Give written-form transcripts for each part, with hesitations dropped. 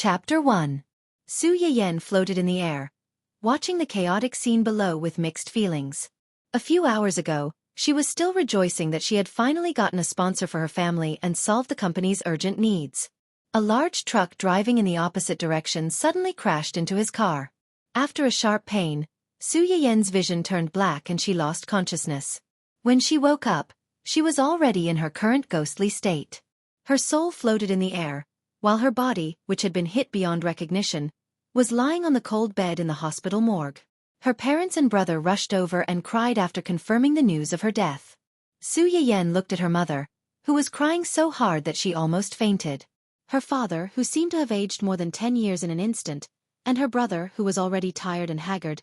Chapter 1. Su Yiyan floated in the air, watching the chaotic scene below with mixed feelings. A few hours ago, she was still rejoicing that she had finally gotten a sponsor for her family and solved the company's urgent needs. A large truck driving in the opposite direction suddenly crashed into his car. After a sharp pain, Su Yiyan's vision turned black and she lost consciousness. When she woke up, she was already in her current ghostly state. Her soul floated in the air, while her body, which had been hit beyond recognition, was lying on the cold bed in the hospital morgue. Her parents and brother rushed over and cried after confirming the news of her death. Su Yiyan looked at her mother, who was crying so hard that she almost fainted. Her father, who seemed to have aged more than 10 years in an instant, and her brother, who was already tired and haggard,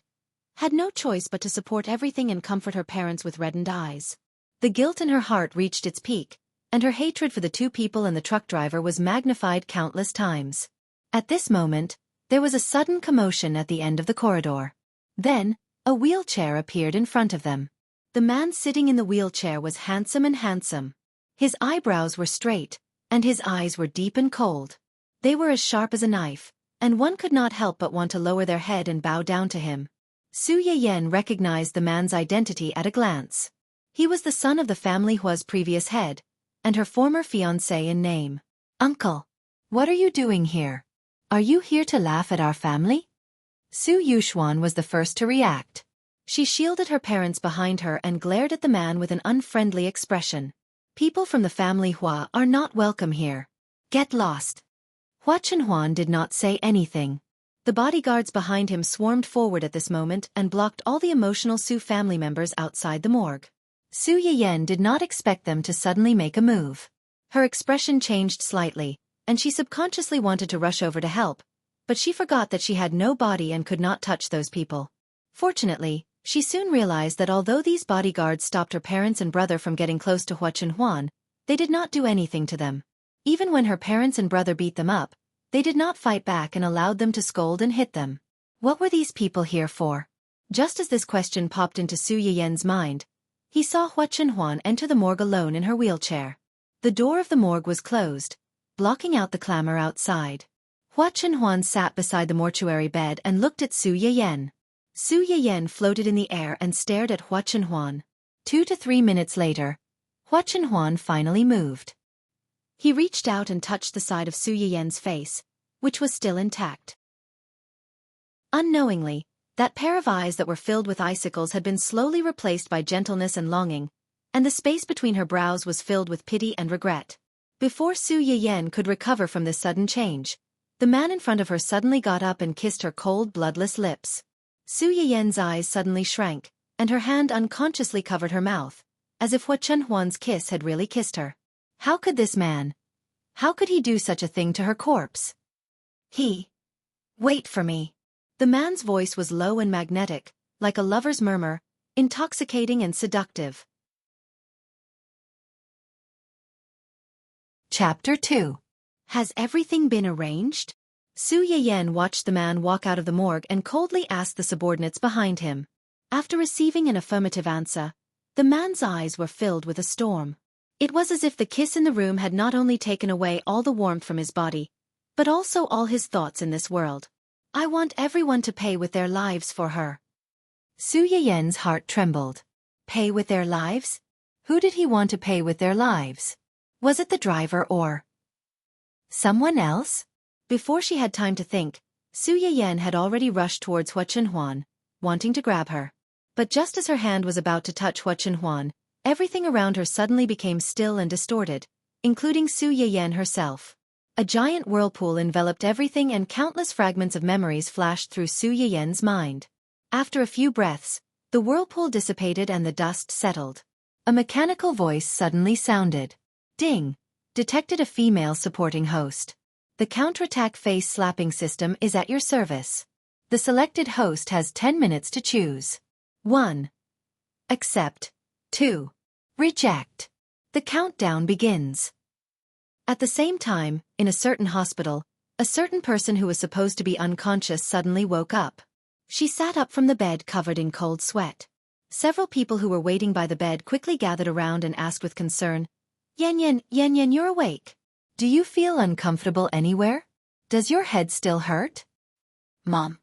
had no choice but to support everything and comfort her parents with reddened eyes. The guilt in her heart reached its peak, and her hatred for the two people and the truck driver was magnified countless times. At this moment, there was a sudden commotion at the end of the corridor. Then, a wheelchair appeared in front of them. The man sitting in the wheelchair was handsome. His eyebrows were straight, and his eyes were deep and cold. They were as sharp as a knife, and one could not help but want to lower their head and bow down to him. Su Yiyan recognized the man's identity at a glance. He was the son of the family Hua's previous head, and her former fiancé in name. "Uncle, what are you doing here? Are you here to laugh at our family?" Su Yuxuan was the first to react. She shielded her parents behind her and glared at the man with an unfriendly expression. "People from the family Hua are not welcome here. Get lost." Hua Chenhuan did not say anything. The bodyguards behind him swarmed forward at this moment and blocked all the emotional Su family members outside the morgue. Su Yiyan did not expect them to suddenly make a move. Her expression changed slightly, and she subconsciously wanted to rush over to help, but she forgot that she had no body and could not touch those people. Fortunately, she soon realized that although these bodyguards stopped her parents and brother from getting close to Hua Chenhuan, they did not do anything to them. Even when her parents and brother beat them up, they did not fight back and allowed them to scold and hit them. What were these people here for? Just as this question popped into Su Yiyan's mind, he saw Hua Chenhuan enter the morgue alone in her wheelchair. The door of the morgue was closed, blocking out the clamor outside. Hua Chenhuan sat beside the mortuary bed and looked at Su Yiyan. Su Yiyan floated in the air and stared at Hua Chenhuan. 2 to 3 minutes later, Hua Chenhuan finally moved. He reached out and touched the side of Su Yiyan's face, which was still intact. Unknowingly, that pair of eyes that were filled with icicles had been slowly replaced by gentleness and longing, and the space between her brows was filled with pity and regret. Before Su Yiyan could recover from this sudden change, the man in front of her suddenly got up and kissed her cold, bloodless lips. Su Yiyan's eyes suddenly shrank, and her hand unconsciously covered her mouth, as if Hua Chenhuan's kiss had really kissed her. How could this man? How could he do such a thing to her corpse? Wait for me. The man's voice was low and magnetic, like a lover's murmur, intoxicating and seductive. Chapter 2. Has everything been arranged? Su Yiyan watched the man walk out of the morgue and coldly asked the subordinates behind him. After receiving an affirmative answer, the man's eyes were filled with a storm. It was as if the kiss in the room had not only taken away all the warmth from his body, but also all his thoughts in this world. "I want everyone to pay with their lives for her." Su Yiyan's heart trembled. Pay with their lives? Who did he want to pay with their lives? Was it the driver or someone else? Before she had time to think, Su Yiyan had already rushed towards Hua Chenhuan, wanting to grab her. But just as her hand was about to touch Hua Chenhuan, everything around her suddenly became still and distorted, including Su Yiyan herself. A giant whirlpool enveloped everything and countless fragments of memories flashed through Su Yiyan's mind. After a few breaths, the whirlpool dissipated and the dust settled. A mechanical voice suddenly sounded. Ding! Detected a female supporting host. The counterattack face slapping system is at your service. The selected host has 10 minutes to choose. 1. Accept. 2. Reject. The countdown begins. At the same time, in a certain hospital, a certain person who was supposed to be unconscious suddenly woke up. She sat up from the bed covered in cold sweat. Several people who were waiting by the bed quickly gathered around and asked with concern, Yan Yan, you're awake. Do you feel uncomfortable anywhere? Does your head still hurt? Mom.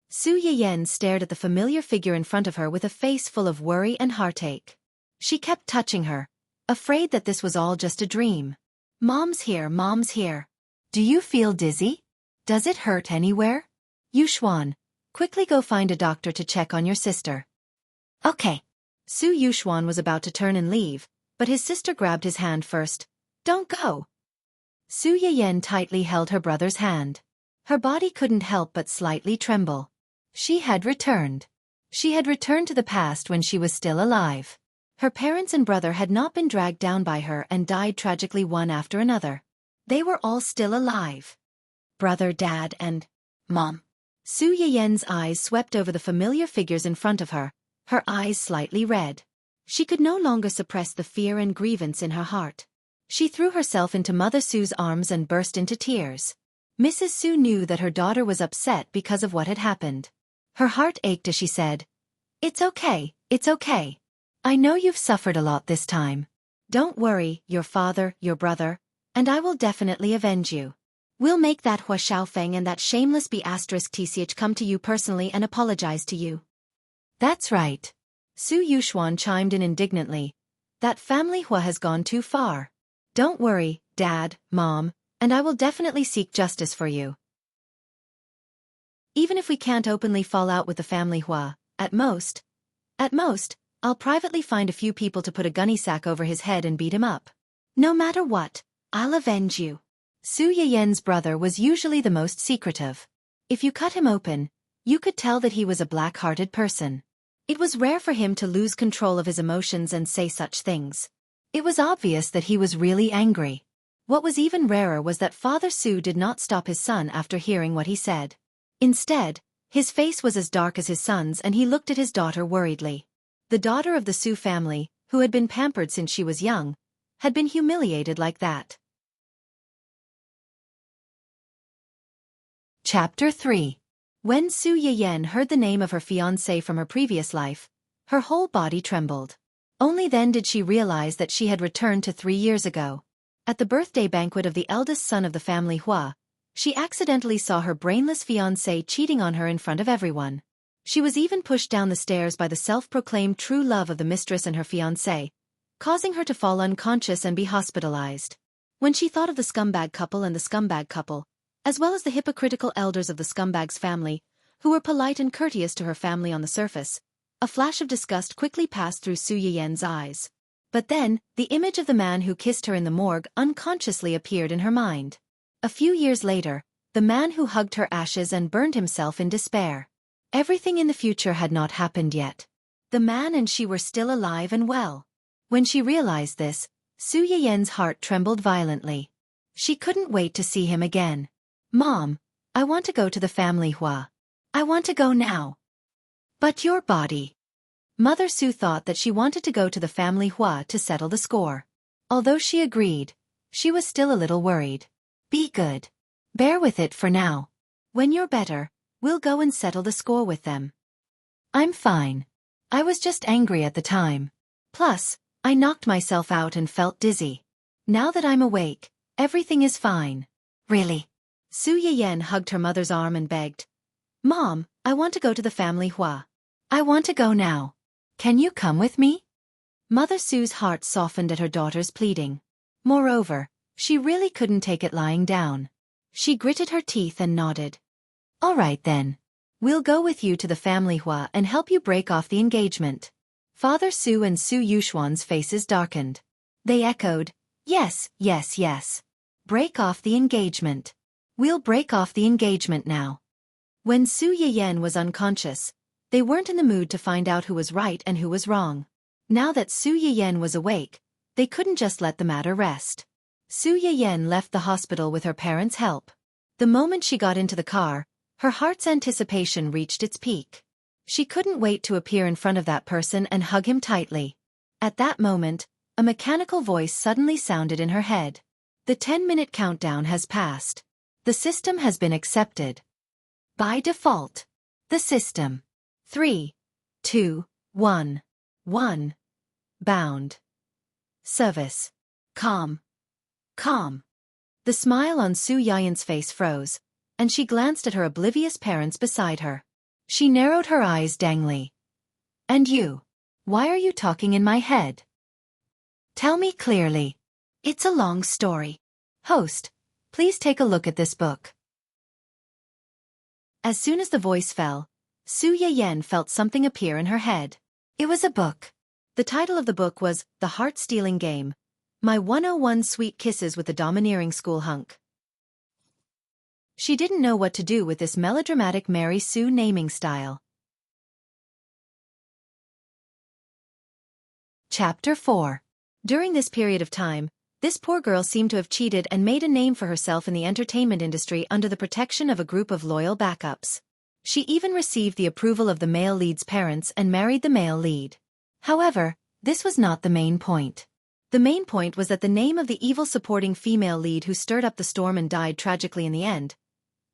Su Yiyen stared at the familiar figure in front of her with a face full of worry and heartache. She kept touching her, afraid that this was all just a dream. Mom's here, Mom's here. Do you feel dizzy? Does it hurt anywhere? Yuxuan, quickly go find a doctor to check on your sister. Okay. Su Yuxuan was about to turn and leave, but his sister grabbed his hand first. Don't go. Su Yiyen tightly held her brother's hand. Her body couldn't help but slightly tremble. She had returned. She had returned to the past when she was still alive. Her parents and brother had not been dragged down by her and died tragically one after another. They were all still alive. Brother, dad, and mom. Su Yiyen's eyes swept over the familiar figures in front of her, her eyes slightly red. She could no longer suppress the fear and grievance in her heart. She threw herself into Mother Su's arms and burst into tears. Mrs. Su knew that her daughter was upset because of what had happened. Her heart ached as she said, "It's okay, it's okay. I know you've suffered a lot this time. Don't worry, your father, your brother, and I will definitely avenge you. We'll make that Hua Xiaofan and that shameless B***tch come to you personally and apologize to you." That's right. Su Yuxuan chimed in indignantly. That family Hua has gone too far. Don't worry, Dad, Mom, and I will definitely seek justice for you. Even if we can't openly fall out with the family Hua, at most, I'll privately find a few people to put a gunny sack over his head and beat him up. No matter what, I'll avenge you. Su Yiyen's brother was usually the most secretive. If you cut him open, you could tell that he was a black-hearted person. It was rare for him to lose control of his emotions and say such things. It was obvious that he was really angry. What was even rarer was that Father Su did not stop his son after hearing what he said. Instead, his face was as dark as his son's and he looked at his daughter worriedly. The daughter of the Su family, who had been pampered since she was young, had been humiliated like that. Chapter 3. When Su Yiyen heard the name of her fiancé from her previous life, her whole body trembled. Only then did she realize that she had returned to 3 years ago. At the birthday banquet of the eldest son of the family Hua, she accidentally saw her brainless fiancé cheating on her in front of everyone. She was even pushed down the stairs by the self-proclaimed true love of the mistress and her fiancé, causing her to fall unconscious and be hospitalized. When she thought of the scumbag couple and the scumbag couple, as well as the hypocritical elders of the scumbag's family, who were polite and courteous to her family on the surface, a flash of disgust quickly passed through Su Yiyen's eyes. But then, the image of the man who kissed her in the morgue unconsciously appeared in her mind. A few years later, the man who hugged her ashes and burned himself in despair. Everything in the future had not happened yet. The man and she were still alive and well. When she realized this, Su Yiyen's heart trembled violently. She couldn't wait to see him again. Mom, I want to go to the family Hua. I want to go now. But your body. Mother Su thought that she wanted to go to the family Hua to settle the score. Although she agreed, she was still a little worried. Be good. Bear with it for now. When you're better, we'll go and settle the score with them. I'm fine. I was just angry at the time. Plus, I knocked myself out and felt dizzy. Now that I'm awake, everything is fine. Really? Su Yiyen hugged her mother's arm and begged. Mom, I want to go to the family Hua. I want to go now. Can you come with me? Mother Su's heart softened at her daughter's pleading. Moreover, she really couldn't take it lying down. She gritted her teeth and nodded. All right then. We'll go with you to the family Hua and help you break off the engagement. Father Su and Su Yuxuan's faces darkened. They echoed, yes, yes, yes. Break off the engagement. We'll break off the engagement now. When Su Yiyen was unconscious, they weren't in the mood to find out who was right and who was wrong. Now that Su Yiyen was awake, they couldn't just let the matter rest. Su Yiyen left the hospital with her parents' help. The moment she got into the car, her heart's anticipation reached its peak. She couldn't wait to appear in front of that person and hug him tightly. At that moment, a mechanical voice suddenly sounded in her head. The 10-minute countdown has passed. The system has been accepted. By default. The system. 3, 2, 1. 1. Bound. Service. Calm. Calm. The smile on Su Yiyen's face froze, and she glanced at her oblivious parents beside her. She narrowed her eyes dangly. And you? Why are you talking in my head? Tell me clearly. It's a long story. Host, please take a look at this book. As soon as the voice fell, Su Yan felt something appear in her head. It was a book. The title of the book was The Heart-Stealing Game, My 101 Sweet Kisses with the Domineering School Hunk. She didn't know what to do with this melodramatic Mary Sue naming style. Chapter 4. During this period of time, this poor girl seemed to have cheated and made a name for herself in the entertainment industry under the protection of a group of loyal backups. She even received the approval of the male lead's parents and married the male lead. However, this was not the main point. The main point was that the name of the evil supporting female lead who stirred up the storm and died tragically in the end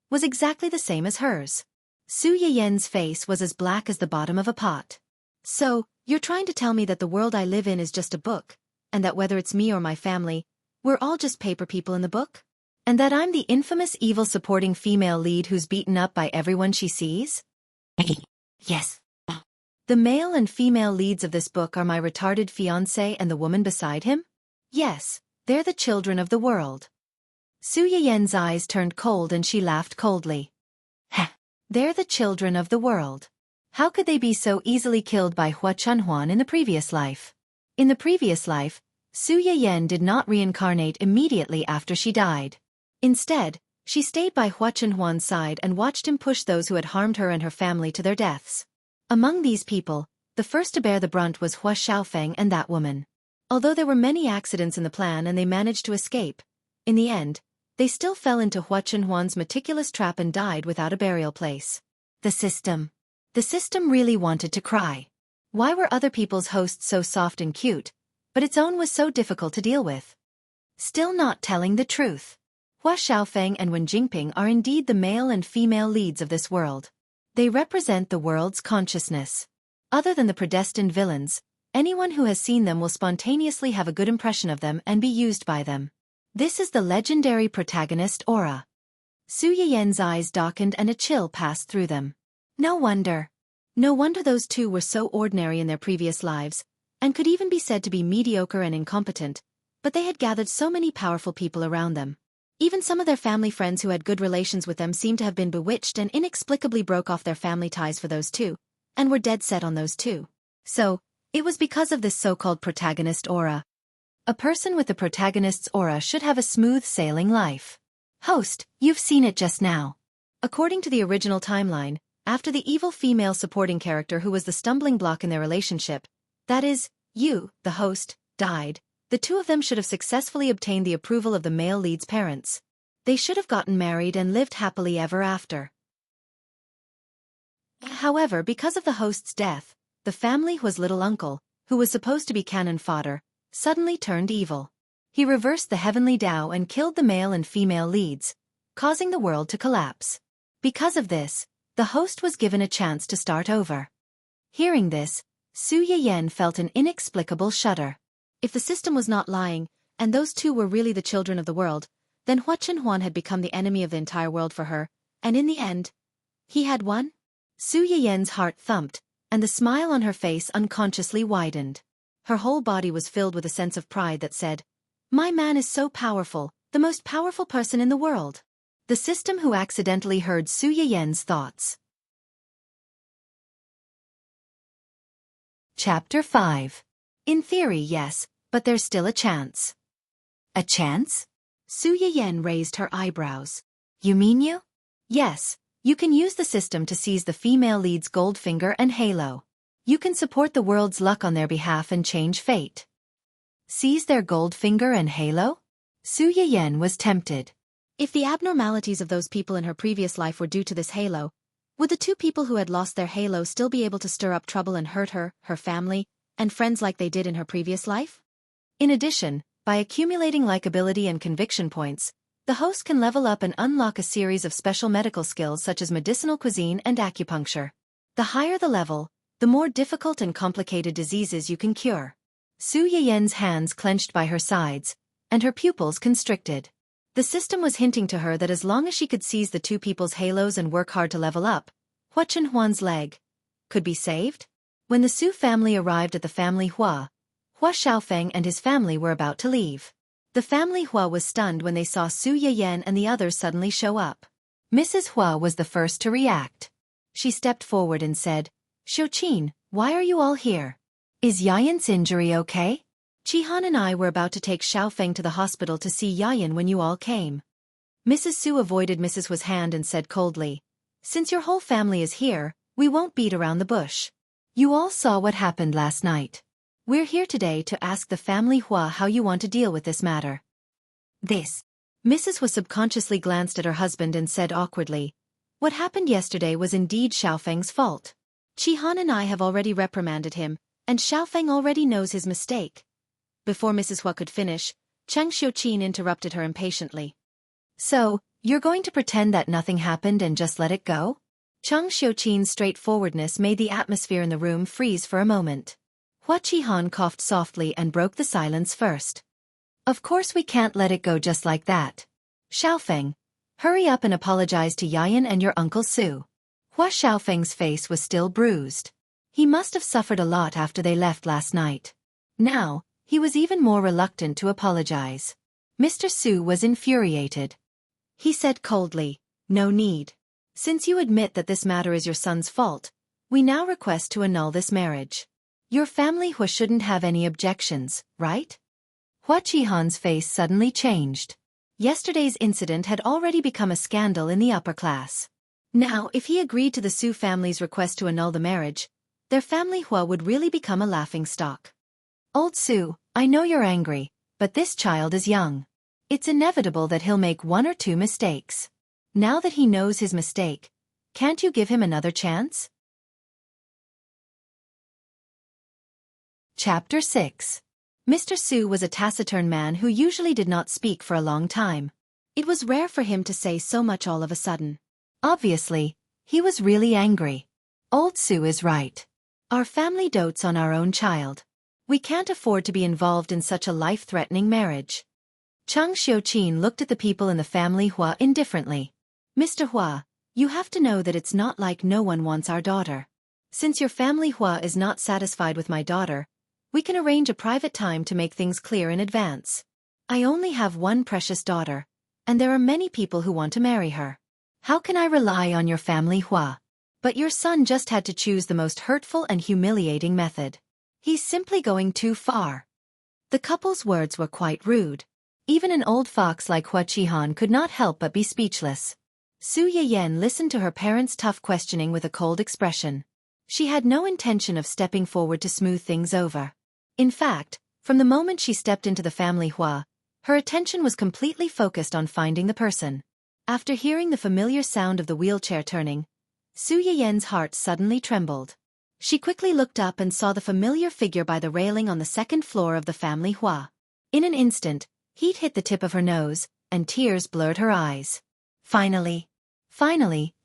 was exactly the same as hers. Su Yan's face was as black as the bottom of a pot. So, you're trying to tell me that the world I live in is just a book, and that whether it's me or my family, we're all just paper people in the book? And that I'm the infamous evil supporting female lead who's beaten up by everyone she sees? Yes. The male and female leads of this book are my retarded fiancé and the woman beside him? Yes, they're the children of the world. Su Yan's eyes turned cold and she laughed coldly. Heh. They're the children of the world. How could they be so easily killed by Hua Chunhuan in the previous life? In the previous life, Su Yan did not reincarnate immediately after she died. Instead, she stayed by Hua Chunhuan's side and watched him push those who had harmed her and her family to their deaths. Among these people, the first to bear the brunt was Hua Xiaofan and that woman. Although there were many accidents in the plan and they managed to escape, in the end, they still fell into Hua Chunhuan's meticulous trap and died without a burial place. The system. The system really wanted to cry. Why were other people's hosts so soft and cute, but its own was so difficult to deal with? Still not telling the truth. Hua Xiaofan and Wen Jingping are indeed the male and female leads of this world. They represent the world's consciousness. Other than the predestined villains, anyone who has seen them will spontaneously have a good impression of them and be used by them. This is the legendary protagonist aura. Su Yan's eyes darkened and a chill passed through them. No wonder. No wonder those two were so ordinary in their previous lives, and could even be said to be mediocre and incompetent, but they had gathered so many powerful people around them. Even some of their family friends who had good relations with them seemed to have been bewitched and inexplicably broke off their family ties for those two, and were dead set on those two. So, it was because of this so-called protagonist aura. A person with the protagonist's aura should have a smooth sailing life. Host, you've seen it just now. According to the original timeline, after the evil female supporting character who was the stumbling block in their relationship, that is, you, the host, died, the two of them should have successfully obtained the approval of the male lead's parents. They should have gotten married and lived happily ever after. However, because of the host's death, the family whose little uncle, who was supposed to be cannon fodder, suddenly turned evil. He reversed the heavenly Tao and killed the male and female leads, causing the world to collapse. Because of this, the host was given a chance to start over. Hearing this, Su Yan felt an inexplicable shudder. If the system was not lying, and those two were really the children of the world, then Hua Chunhuan had become the enemy of the entire world for her, and in the end, he had won? Su Yan's heart thumped, and the smile on her face unconsciously widened. Her whole body was filled with a sense of pride that said, "My man is so powerful, the most powerful person in the world." The system who accidentally heard Su Yan's thoughts. Chapter 5. In theory, yes, but there's still a chance. A chance? Su Yan raised her eyebrows. You mean you? Yes, you can use the system to seize the female lead's gold finger and halo. You can support the world's luck on their behalf and change fate. Seize their gold finger and halo? Su Yan was tempted. If the abnormalities of those people in her previous life were due to this halo, would the two people who had lost their halo still be able to stir up trouble and hurt her, her family, and friends like they did in her previous life? In addition, by accumulating likability and conviction points, the host can level up and unlock a series of special medical skills such as medicinal cuisine and acupuncture. The higher the level, the more difficult and complicated diseases you can cure. Su Yan's hands clenched by her sides, and her pupils constricted. The system was hinting to her that as long as she could seize the two people's halos and work hard to level up, Hua Chenhuan's leg could be saved. When the Su family arrived at the family Hua Xiaofan and his family were about to leave. The family Hua was stunned when they saw Su Yayan and the others suddenly show up. Mrs. Hua was the first to react. She stepped forward and said, "Xiaoqin, why are you all here? Is Yayan's injury okay? Qihan and I were about to take Xiaofeng to the hospital to see Yayan when you all came." Mrs. Su avoided Mrs. Hua's hand and said coldly, "Since your whole family is here, we won't beat around the bush. You all saw what happened last night. We're here today to ask the family Hua how you want to deal with this matter." Mrs. Hua subconsciously glanced at her husband and said awkwardly, "What happened yesterday was indeed Xiaofeng's fault. Qihan and I have already reprimanded him, and Xiaofeng already knows his mistake." Before Mrs. Hua could finish, Chang Xiuqin interrupted her impatiently. "So, you're going to pretend that nothing happened and just let it go?" Chang Xiuqin's straightforwardness made the atmosphere in the room freeze for a moment. Hua Qihan coughed softly and broke the silence first. "Of course we can't let it go just like that. Xiaofeng, hurry up and apologize to Yayan and your Uncle Su." Hua Xiaofeng's face was still bruised. He must have suffered a lot after they left last night. Now, he was even more reluctant to apologize. Mr. Su was infuriated. He said coldly, "No need. Since you admit that this matter is your son's fault, we now request to annul this marriage. Your family Hua shouldn't have any objections, right?" Hua Qihan's face suddenly changed. Yesterday's incident had already become a scandal in the upper class. Now, if he agreed to the Su family's request to annul the marriage, their family Hua would really become a laughingstock. "Old Su, I know you're angry, but this child is young. It's inevitable that he'll make one or two mistakes. Now that he knows his mistake, can't you give him another chance?" Chapter 6. Mr. Su was a taciturn man who usually did not speak for a long time. It was rare for him to say so much all of a sudden. Obviously, he was really angry. "Old Su is right. Our family dotes on our own child. We can't afford to be involved in such a life-threatening marriage." Chang Xiuqin looked at the people in the family Hua indifferently. "Mr. Hua, you have to know that it's not like no one wants our daughter. Since your family Hua is not satisfied with my daughter, we can arrange a private time to make things clear in advance. I only have one precious daughter, and there are many people who want to marry her. How can I rely on your family Hua? But your son just had to choose the most hurtful and humiliating method. He's simply going too far." The couple's words were quite rude. Even an old fox like Hua Qihan could not help but be speechless. Su Yayan listened to her parents' tough questioning with a cold expression. She had no intention of stepping forward to smooth things over. In fact, from the moment she stepped into the family Hua, her attention was completely focused on finding the person. After hearing the familiar sound of the wheelchair turning, Su Yayan's heart suddenly trembled. She quickly looked up and saw the familiar figure by the railing on the second floor of the family Hua. In an instant, heat hit the tip of her nose, and tears blurred her eyes. Finally,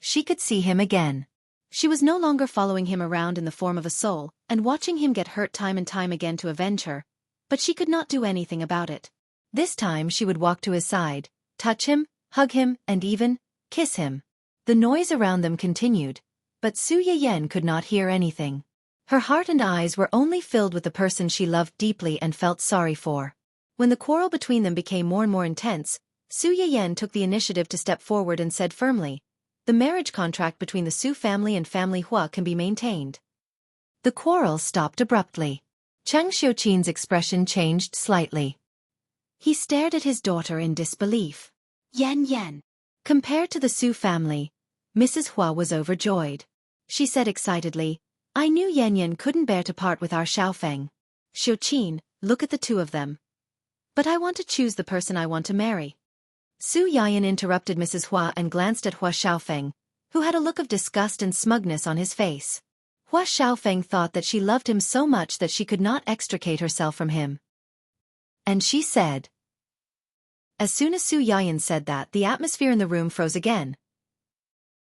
she could see him again. She was no longer following him around in the form of a soul, and watching him get hurt time and time again to avenge her, but she could not do anything about it. This time she would walk to his side, touch him, hug him, and even kiss him. The noise around them continued, but Su Yayan could not hear anything. Her heart and eyes were only filled with the person she loved deeply and felt sorry for. When the quarrel between them became more and more intense, Su Yayan took the initiative to step forward and said firmly, "The marriage contract between the Su family and family Hua can be maintained." The quarrel stopped abruptly. Chang Xiuqin's expression changed slightly. He stared at his daughter in disbelief. Yan. Compared to the Su family, Mrs. Hua was overjoyed. She said excitedly, "I knew Yan couldn't bear to part with our Xiaofeng. Xiuqin, look at the two of them. But I want to choose the person I want to marry." Su Yayan interrupted Mrs. Hua and glanced at Hua Xiaofeng, who had a look of disgust and smugness on his face. Hua Xiaofeng thought that she loved him so much that she could not extricate herself from him. And she said. As soon as Su Yayan said that, the atmosphere in the room froze again.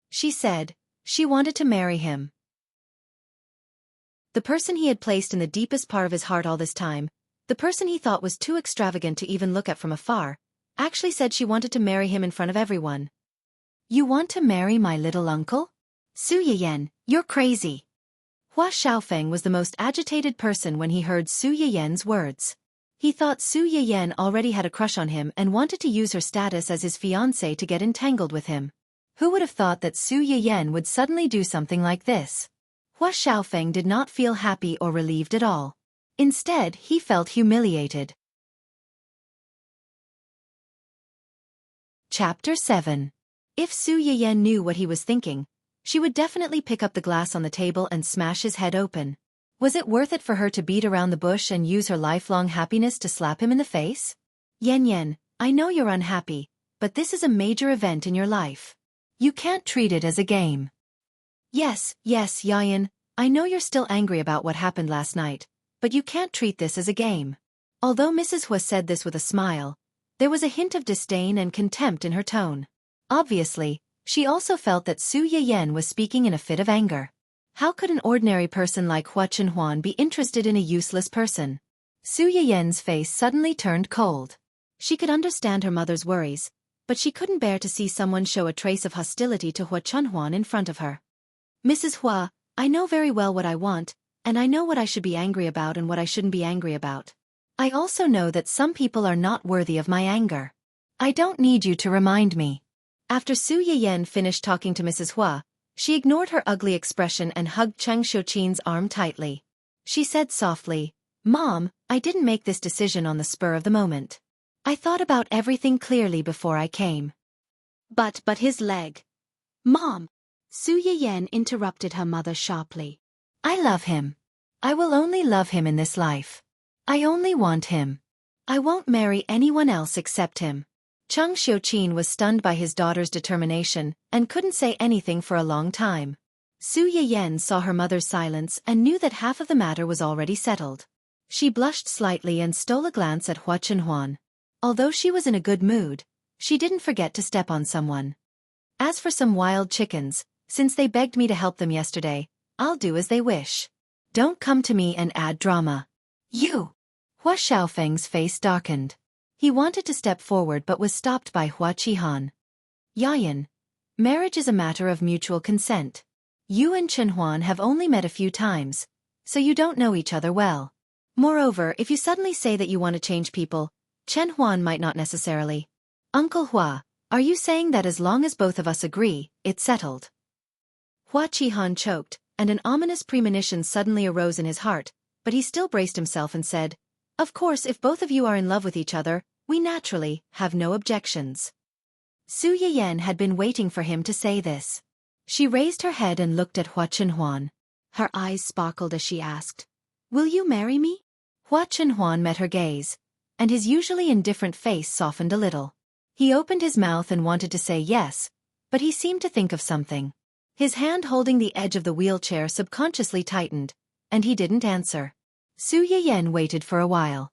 She said she wanted to marry him. The person he had placed in the deepest part of his heart all this time, the person he thought was too extravagant to even look at from afar, Actually said she wanted to marry him in front of everyone. You want to marry my little uncle? Su Yiyan, you're crazy. Hua Xiaofan was the most agitated person when he heard Su Yiyan's words. He thought Su Yiyan already had a crush on him and wanted to use her status as his fiancée to get entangled with him. Who would have thought that Su Yiyan would suddenly do something like this? Hua Xiaofan did not feel happy or relieved at all. Instead, he felt humiliated. Chapter 7. If Su Yiyan knew what he was thinking, she would definitely pick up the glass on the table and smash his head open. Was it worth it for her to beat around the bush and use her lifelong happiness to slap him in the face? Yan, I know you're unhappy, but this is a major event in your life. You can't treat it as a game. Yes, Yan, I know you're still angry about what happened last night, but you can't treat this as a game. Although Mrs. Hua said this with a smile, there was a hint of disdain and contempt in her tone. Obviously, she also felt that Su Yiyan was speaking in a fit of anger. How could an ordinary person like Hua Chenhuan be interested in a useless person? Su Yiyan's face suddenly turned cold. She could understand her mother's worries, but she couldn't bear to see someone show a trace of hostility to Hua Chenhuan in front of her. Mrs. Hua, I know very well what I want, and I know what I should be angry about and what I shouldn't be angry about. I also know that some people are not worthy of my anger. I don't need you to remind me. After Su Yiyan finished talking to Mrs. Hua, she ignored her ugly expression and hugged Cheng Xiuqin's arm tightly. She said softly, Mom, I didn't make this decision on the spur of the moment. I thought about everything clearly before I came. But his leg. Mom! Su Yiyan interrupted her mother sharply. I love him. I will only love him in this life. I only want him. I won't marry anyone else except him. Cheng Xiuqin was stunned by his daughter's determination and couldn't say anything for a long time. Su Yiyan saw her mother's silence and knew that half of the matter was already settled. She blushed slightly and stole a glance at Hua Chenhuan. Although she was in a good mood, she didn't forget to step on someone. As for some wild chickens, since they begged me to help them yesterday, I'll do as they wish. Don't come to me and add drama. You! Hua Xiaofeng's face darkened. He wanted to step forward but was stopped by Hua Qihan. Yayan, marriage is a matter of mutual consent. You and Chenhuan have only met a few times, so you don't know each other well. Moreover, if you suddenly say that you want to change people, Chenhuan might not necessarily. Uncle Hua, are you saying that as long as both of us agree, it's settled? Hua Qihan choked, and an ominous premonition suddenly arose in his heart, but he still braced himself and said, Of course, if both of you are in love with each other, we naturally have no objections. Su Yiyan had been waiting for him to say this. She raised her head and looked at Hua Chenhuan. Her eyes sparkled as she asked, Will you marry me? Hua Chenhuan met her gaze, and his usually indifferent face softened a little. He opened his mouth and wanted to say yes, but he seemed to think of something. His hand holding the edge of the wheelchair subconsciously tightened, and he didn't answer. Su Yiyan waited for a while.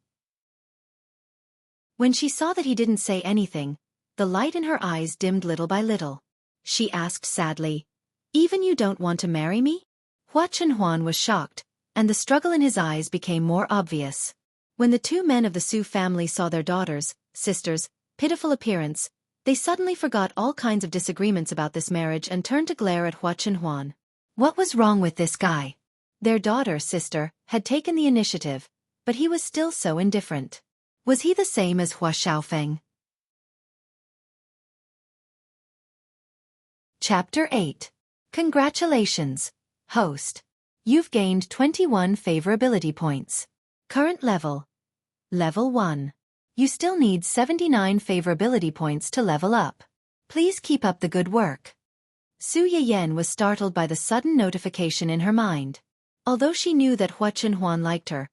When she saw that he didn't say anything, the light in her eyes dimmed little by little. She asked sadly, Even you don't want to marry me? Hua Chenhuan was shocked, and the struggle in his eyes became more obvious. When the two men of the Su family saw their daughters, sisters, pitiful appearance, they suddenly forgot all kinds of disagreements about this marriage and turned to glare at Hua Chenhuan. What was wrong with this guy? Their daughter, sister, had taken the initiative, but he was still so indifferent. Was he the same as Hua Xiaofeng? Chapter 8. Congratulations, host. You've gained 21 favorability points. Current level. Level 1. You still need 79 favorability points to level up. Please keep up the good work. Su Yiyan was startled by the sudden notification in her mind. Although she knew that Hua Chenhuan liked her,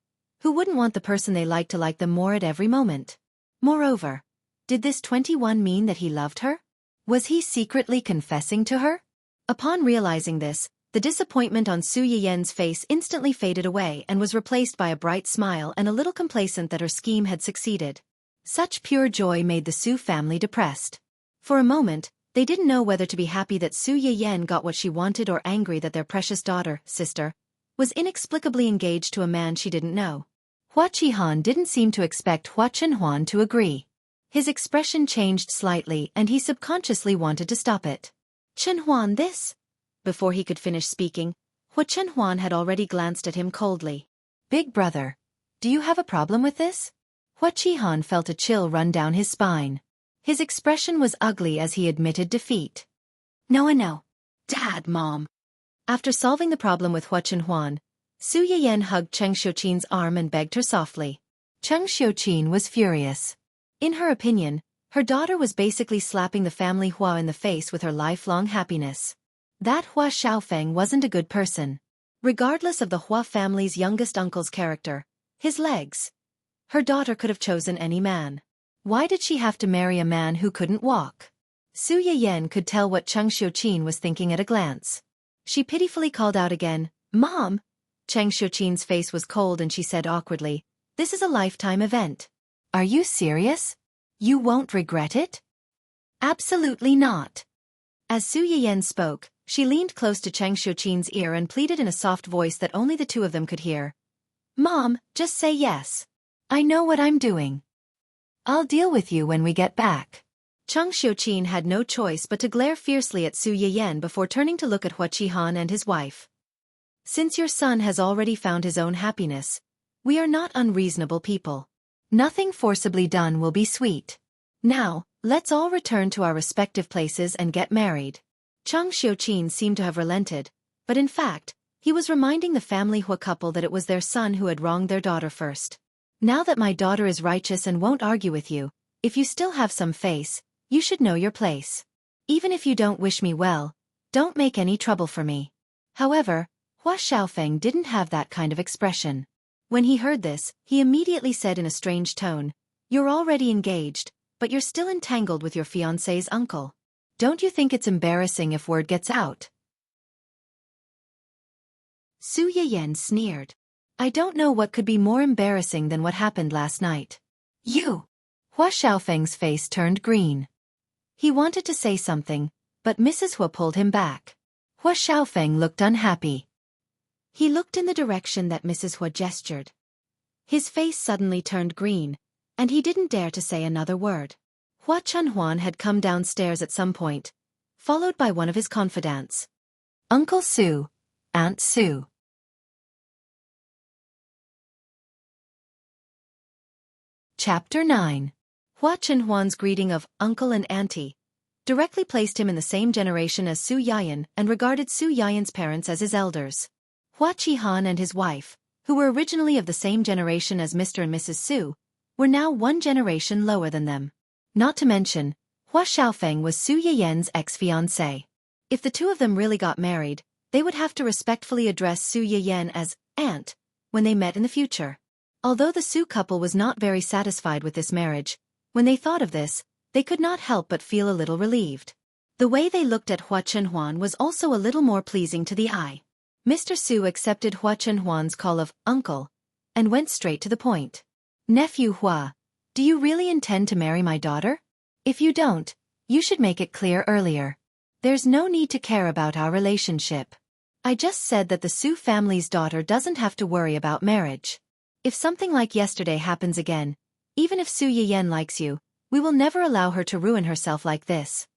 who wouldn't want the person they liked to like them more at every moment? Moreover, did this 21 mean that he loved her? Was he secretly confessing to her? Upon realizing this, the disappointment on Su Yiyan's face instantly faded away and was replaced by a bright smile and a little complacent that her scheme had succeeded. Such pure joy made the Su family depressed. For a moment, they didn't know whether to be happy that Su Yiyan got what she wanted or angry that their precious daughter, sister, was inexplicably engaged to a man she didn't know. Hua Qihan didn't seem to expect Hua Chenhuan to agree. His expression changed slightly and he subconsciously wanted to stop it. Chen Huan, this? Before he could finish speaking, Chen Huan had already glanced at him coldly. Big brother, do you have a problem with this? Chi felt a chill run down his spine. His expression was ugly as he admitted defeat. No. Dad, Mom. After solving the problem with Chen Huan, Su Yiyan hugged Cheng Xiuqin's arm and begged her softly. Cheng Xiuqin was furious. In her opinion, her daughter was basically slapping the family Hua in the face with her lifelong happiness. That Hua Xiaofan wasn't a good person. Regardless of the Hua family's youngest uncle's character, his legs, her daughter could have chosen any man. Why did she have to marry a man who couldn't walk? Su Yiyan could tell what Cheng Xiuqin was thinking at a glance. She pitifully called out again, Mom! Cheng Xiuqin's face was cold and she said awkwardly, This is a lifetime event. Are you serious? You won't regret it? Absolutely not. As Su Yiyan spoke, she leaned close to Cheng Xiuqin's ear and pleaded in a soft voice that only the two of them could hear. Mom, just say yes. I know what I'm doing. I'll deal with you when we get back. Cheng Xiuqin had no choice but to glare fiercely at Su Yiyan before turning to look at Chi and his wife. Since your son has already found his own happiness, we are not unreasonable people. Nothing forcibly done will be sweet. Now, let's all return to our respective places and get married. Cheng Xiuqin seemed to have relented, but in fact, he was reminding the family Hua couple that it was their son who had wronged their daughter first. Now that my daughter is righteous and won't argue with you, if you still have some face, you should know your place. Even if you don't wish me well, don't make any trouble for me. However, Hua Xiaofan didn't have that kind of expression. When he heard this, he immediately said in a strange tone, You're already engaged, but you're still entangled with your fiancé's uncle. Don't you think it's embarrassing if word gets out? Su Yiyan sneered. I don't know what could be more embarrassing than what happened last night. You! Hua Xiaofeng's face turned green. He wanted to say something, but Mrs. Hua pulled him back. Hua Xiaofeng looked unhappy. He looked in the direction that Mrs. Hua gestured. His face suddenly turned green, and he didn't dare to say another word. Hua Chunhuan had come downstairs at some point, followed by one of his confidants. Uncle Su, Aunt Su. Chapter 9. Hua Chunhuan's greeting of uncle and auntie directly placed him in the same generation as Su Yiyan and regarded Su Yiyan's parents as his elders. Hua Qihan and his wife, who were originally of the same generation as Mr. and Mrs. Su, were now one generation lower than them. Not to mention, Hua Xiaofeng was Su Yiyan's ex-fiancé. If the two of them really got married, they would have to respectfully address Su Yiyan as aunt when they met in the future. Although the Su couple was not very satisfied with this marriage, when they thought of this, they could not help but feel a little relieved. The way they looked at Hua Chunhuan was also a little more pleasing to the eye. Mr. Su accepted Hua Chunhuan's call of uncle and went straight to the point. Nephew Hua, do you really intend to marry my daughter? If you don't, you should make it clear earlier. There's no need to care about our relationship. I just said that the Su family's daughter doesn't have to worry about marriage. If something like yesterday happens again, even if Su Yiyan likes you, we will never allow her to ruin herself like this.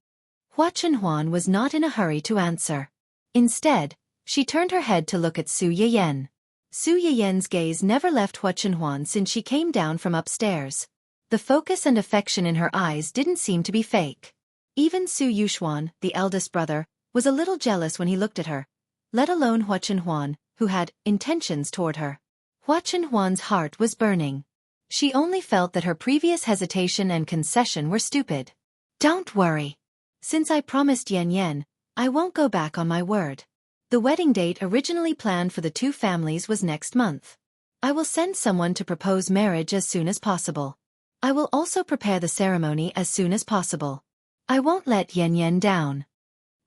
Hua Chunhuan was not in a hurry to answer. Instead, she turned her head to look at Su Yiyan. Su Yiyan's gaze never left Hua Chunhuan since she came down from upstairs. The focus and affection in her eyes didn't seem to be fake. Even Su Yuxuan, the eldest brother, was a little jealous when he looked at her, let alone Hua Chunhuan, who had intentions toward her. Hua Chunhuan's heart was burning. She only felt that her previous hesitation and concession were stupid. Don't worry. Since I promised Yan Yan, I won't go back on my word. The wedding date originally planned for the two families was next month. I will send someone to propose marriage as soon as possible. I will also prepare the ceremony as soon as possible. I won't let Yan Yan down.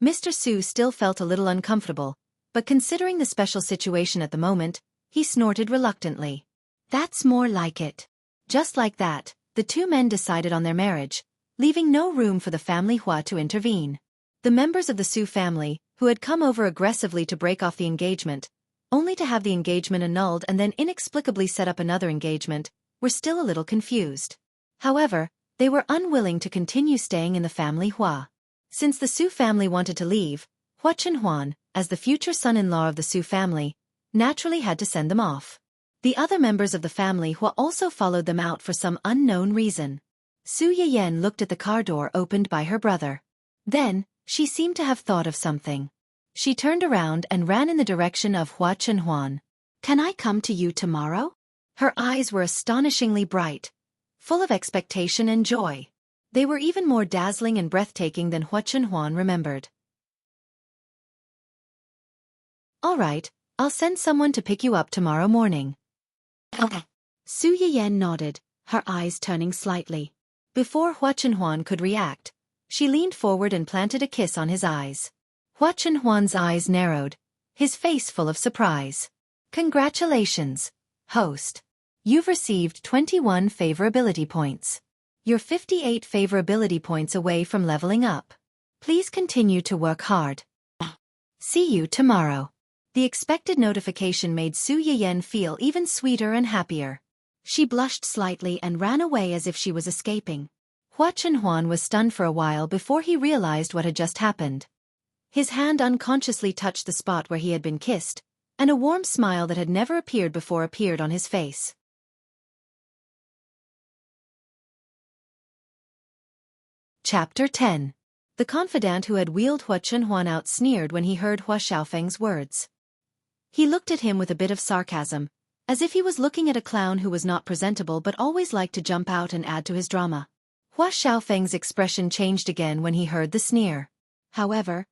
Mr. Su still felt a little uncomfortable, but considering the special situation at the moment, he snorted reluctantly. That's more like it. Just like that, the two men decided on their marriage, leaving no room for the family Hua to intervene. The members of the Su family, who had come over aggressively to break off the engagement, only to have the engagement annulled and then inexplicably set up another engagement, were still a little confused. However, They were unwilling to continue staying in the family Hua. Since the Su family wanted to leave, Hua Chenhuan, as the future son-in-law of the Su family, naturally had to send them off. The other members of the family Hua also followed them out for some unknown reason. Su Yiyan looked at the car door opened by her brother. Then, she seemed to have thought of something. She turned around and ran in the direction of Hua Chenhuan. "Can I come to you tomorrow?" Her eyes were astonishingly bright, full of expectation and joy. They were even more dazzling and breathtaking than Hua Chenhuan remembered. "All right, I'll send someone to pick you up tomorrow morning." Su Yiyan nodded, her eyes turning slightly. Before Hua Chenhuan could react, she leaned forward and planted a kiss on his eyes. Hua Chenhuan's eyes narrowed, his face full of surprise. "Congratulations, host. You've received 21 favorability points. You're 58 favorability points away from leveling up. Please continue to work hard. See you tomorrow." The expected notification made Su Yiyan feel even sweeter and happier. She blushed slightly and ran away as if she was escaping. Hua Chenhuan was stunned for a while before he realized what had just happened. His hand unconsciously touched the spot where he had been kissed, and a warm smile that had never appeared before appeared on his face. Chapter 10. The confidant who had wheeled Hua Chenhuan out sneered when he heard Hua Xiaofeng's words. He looked at him with a bit of sarcasm, as if he was looking at a clown who was not presentable but always liked to jump out and add to his drama. Hua Xiaofeng's expression changed again when he heard the sneer. However,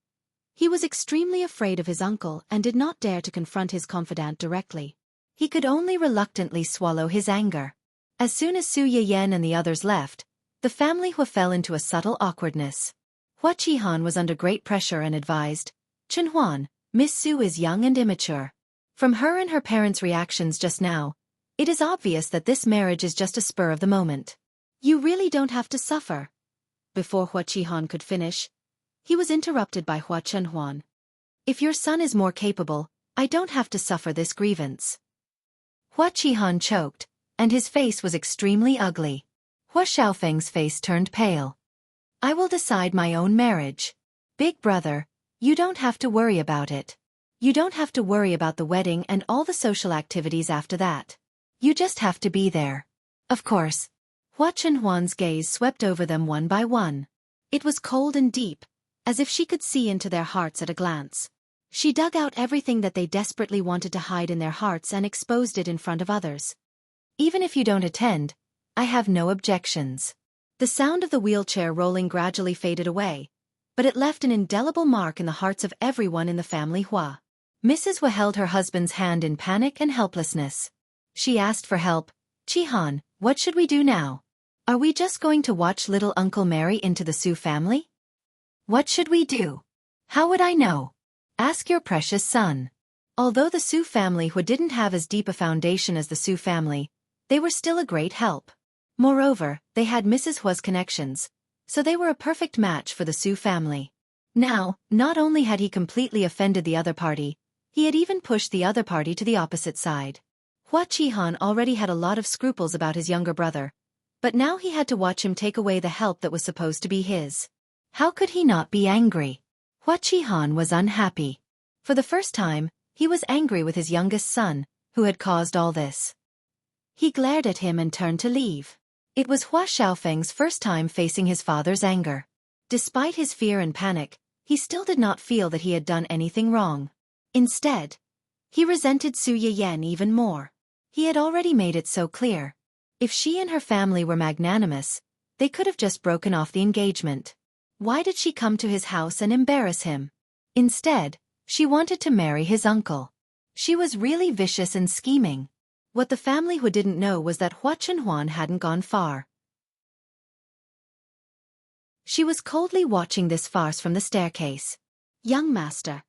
he was extremely afraid of his uncle and did not dare to confront his confidant directly. He could only reluctantly swallow his anger. As soon as Su Yiyan and the others left, the family Hua fell into a subtle awkwardness. Hua Qihan was under great pressure and advised, "Chenhuan, Miss Su is young and immature. From her and her parents' reactions just now, it is obvious that this marriage is just a spur of the moment. You really don't have to suffer." Before Hua Qihan could finish, he was interrupted by Hua Chenhuan. "If your son is more capable, I don't have to suffer this grievance." Hua Qihan choked, and his face was extremely ugly. Hua Xiaofeng's face turned pale. "I will decide my own marriage. Big brother, you don't have to worry about it. You don't have to worry about the wedding and all the social activities after that. You just have to be there." Of course. Hua Chenhuan's gaze swept over them one by one. It was cold and deep, as if she could see into their hearts at a glance. She dug out everything that they desperately wanted to hide in their hearts and exposed it in front of others. "Even if you don't attend, I have no objections." The sound of the wheelchair rolling gradually faded away, but it left an indelible mark in the hearts of everyone in the family Hua. Mrs. Hua held her husband's hand in panic and helplessness. She asked for help. "Qihan, what should we do now? Are we just going to watch little Uncle marry into the Su family? What should we do? How would I know? Ask your precious son." Although the Su family Hua didn't have as deep a foundation as the Su family, they were still a great help. Moreover, they had Mrs. Hua's connections, so they were a perfect match for the Su family. Now, not only had he completely offended the other party, he had even pushed the other party to the opposite side. Hua Qihan already had a lot of scruples about his younger brother, but now he had to watch him take away the help that was supposed to be his. How could he not be angry? Hua Qihan was unhappy. For the first time, he was angry with his youngest son, who had caused all this. He glared at him and turned to leave. It was Hua Xiaofeng's first time facing his father's anger. Despite his fear and panic, he still did not feel that he had done anything wrong. Instead, he resented Su Yiyan even more. He had already made it so clear. If she and her family were magnanimous, they could have just broken off the engagement. Why did she come to his house and embarrass him? Instead, she wanted to marry his uncle. She was really vicious and scheming. What the family Hua didn't know was that Hua Chenhuan hadn't gone far. She was coldly watching this farce from the staircase. "Young master,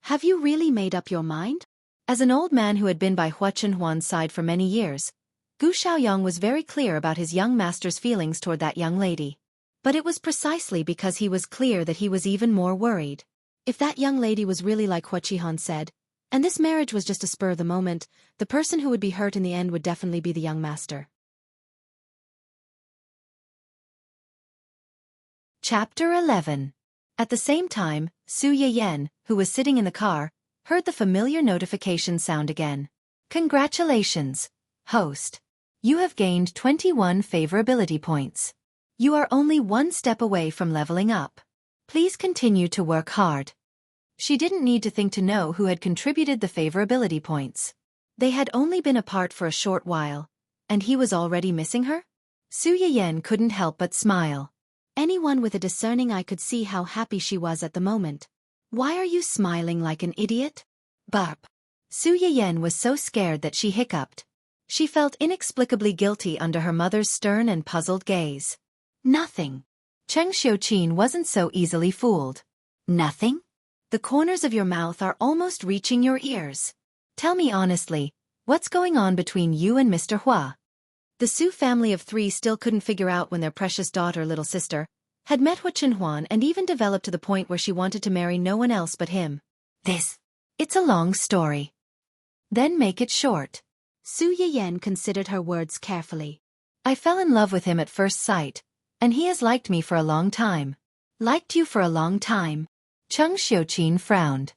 have you really made up your mind?" As an old man who had been by Hua Chenhuan's side for many years, Gu Xiaoyang was very clear about his young master's feelings toward that young lady. But it was precisely because he was clear that he was even more worried. If that young lady was really like Hua Qihan said, and this marriage was just a spur of the moment, the person who would be hurt in the end would definitely be the young master. Chapter 11. At the same time, Su Yiyan, who was sitting in the car, heard the familiar notification sound again. Congratulations, host. You have gained 21 favorability points. You are only one step away from leveling up. Please continue to work hard. She didn't need to think to know who had contributed the favorability points. They had only been apart for a short while, and he was already missing her? Su Yiyan couldn't help but smile. Anyone with a discerning eye could see how happy she was at the moment. Why are you smiling like an idiot? Burp. Su Yiyan was so scared that she hiccuped. She felt inexplicably guilty under her mother's stern and puzzled gaze. Nothing. Cheng Xiuqin wasn't so easily fooled. Nothing? The corners of your mouth are almost reaching your ears. Tell me honestly, what's going on between you and Mr. Hua? The Su family of 3 still couldn't figure out when their precious daughter, little sister, had met Hua Chenhuan and even developed to the point where she wanted to marry no one else but him. It's a long story. Then make it short. Su Yiyan considered her words carefully. I fell in love with him at first sight, and he has liked me for a long time. Liked you for a long time? Cheng Xiuqin frowned.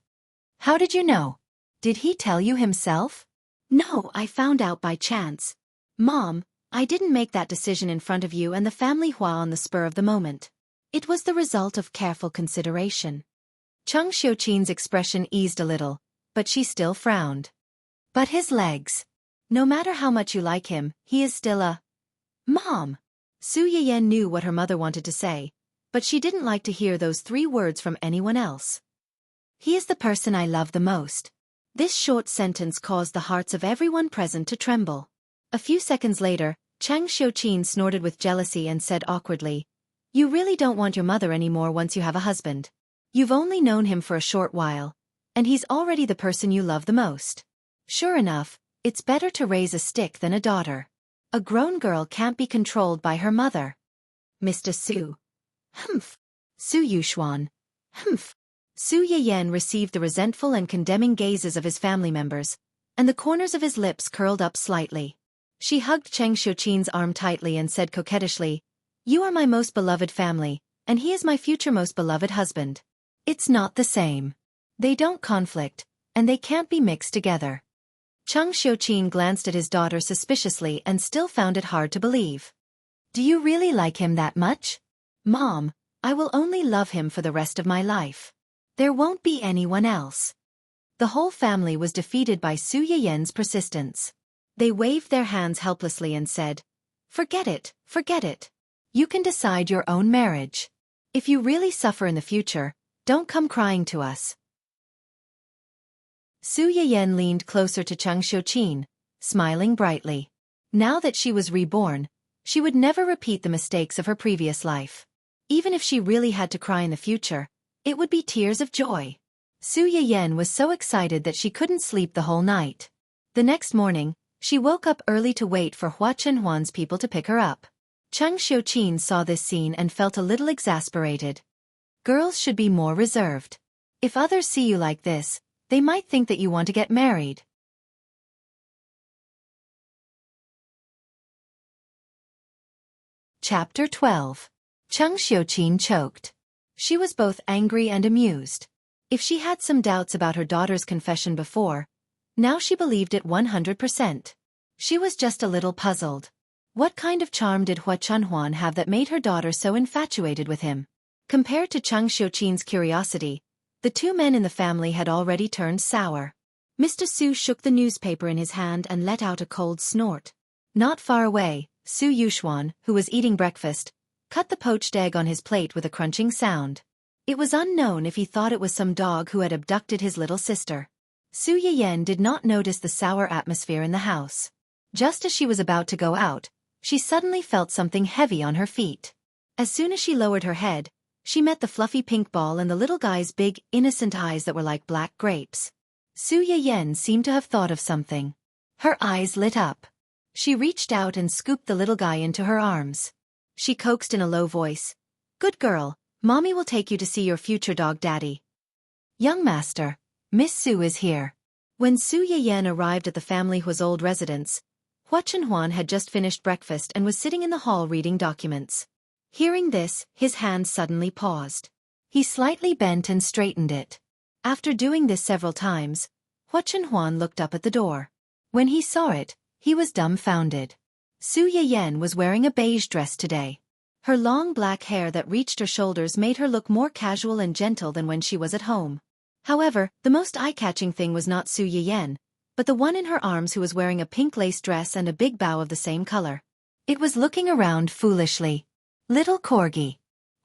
How did you know? Did he tell you himself? No, I found out by chance. Mom, I didn't make that decision in front of you and the family Hua on the spur of the moment. It was the result of careful consideration. Cheng Xiuqin's expression eased a little, but she still frowned. But his legs. No matter how much you like him, he is still a... Mom! Su Yiyan knew what her mother wanted to say, but she didn't like to hear those 3 words from anyone else. He is the person I love the most. This short sentence caused the hearts of everyone present to tremble. A few seconds later, Cheng Xiuqin snorted with jealousy and said awkwardly, You really don't want your mother anymore once you have a husband. You've only known him for a short while, and he's already the person you love the most. Sure enough, it's better to raise a stick than a daughter. A grown girl can't be controlled by her mother. Mr. Su. Humph. Su Yuxuan. Humph. Su Yiyan received the resentful and condemning gazes of his family members, and the corners of his lips curled up slightly. She hugged Cheng Xiuqin's arm tightly and said coquettishly, You are my most beloved family, and he is my future most beloved husband. It's not the same. They don't conflict, and they can't be mixed together. Cheng Xiuqin glanced at his daughter suspiciously and still found it hard to believe. Do you really like him that much? Mom, I will only love him for the rest of my life. There won't be anyone else. The whole family was defeated by Su Yiyan's persistence. They waved their hands helplessly and said, Forget it, forget it. You can decide your own marriage. If you really suffer in the future, don't come crying to us. Su Yiyan leaned closer to Cheng Xiuqin, smiling brightly. Now that she was reborn, she would never repeat the mistakes of her previous life. Even if she really had to cry in the future, it would be tears of joy. Su Yiyan was so excited that she couldn't sleep the whole night. The next morning, she woke up early to wait for Hua Chenhuan's people to pick her up. Cheng Xiuqin saw this scene and felt a little exasperated. Girls should be more reserved. If others see you like this, they might think that you want to get married. Chapter 12. Cheng Xiuqin choked. She was both angry and amused. If she had some doubts about her daughter's confession before, now she believed it 100%. She was just a little puzzled. What kind of charm did Hua Chenhuan have that made her daughter so infatuated with him? Compared to Cheng Xiuqin's curiosity, the 2 men in the family had already turned sour. Mr. Su shook the newspaper in his hand and let out a cold snort. Not far away, Su Yuxuan, who was eating breakfast, cut the poached egg on his plate with a crunching sound. It was unknown if he thought it was some dog who had abducted his little sister. Su Yiyan did not notice the sour atmosphere in the house. Just as she was about to go out, she suddenly felt something heavy on her feet. As soon as she lowered her head, she met the fluffy pink ball and the little guy's big, innocent eyes that were like black grapes. Su Yiyan seemed to have thought of something. Her eyes lit up. She reached out and scooped the little guy into her arms. She coaxed in a low voice, Good girl, Mommy will take you to see your future dog daddy. Young master, Miss Su is here. When Su Yiyan arrived at the family Hua's old residence, Hua Chenhuan had just finished breakfast and was sitting in the hall reading documents. Hearing this, his hand suddenly paused. He slightly bent and straightened it. After doing this several times, Huan looked up at the door. When he saw it, he was dumbfounded. Su Yiyan was wearing a beige dress today. Her long black hair that reached her shoulders made her look more casual and gentle than when she was at home. However, the most eye-catching thing was not Su Yiyan, but the one in her arms who was wearing a pink lace dress and a big bow of the same color. It was looking around foolishly. Little corgi.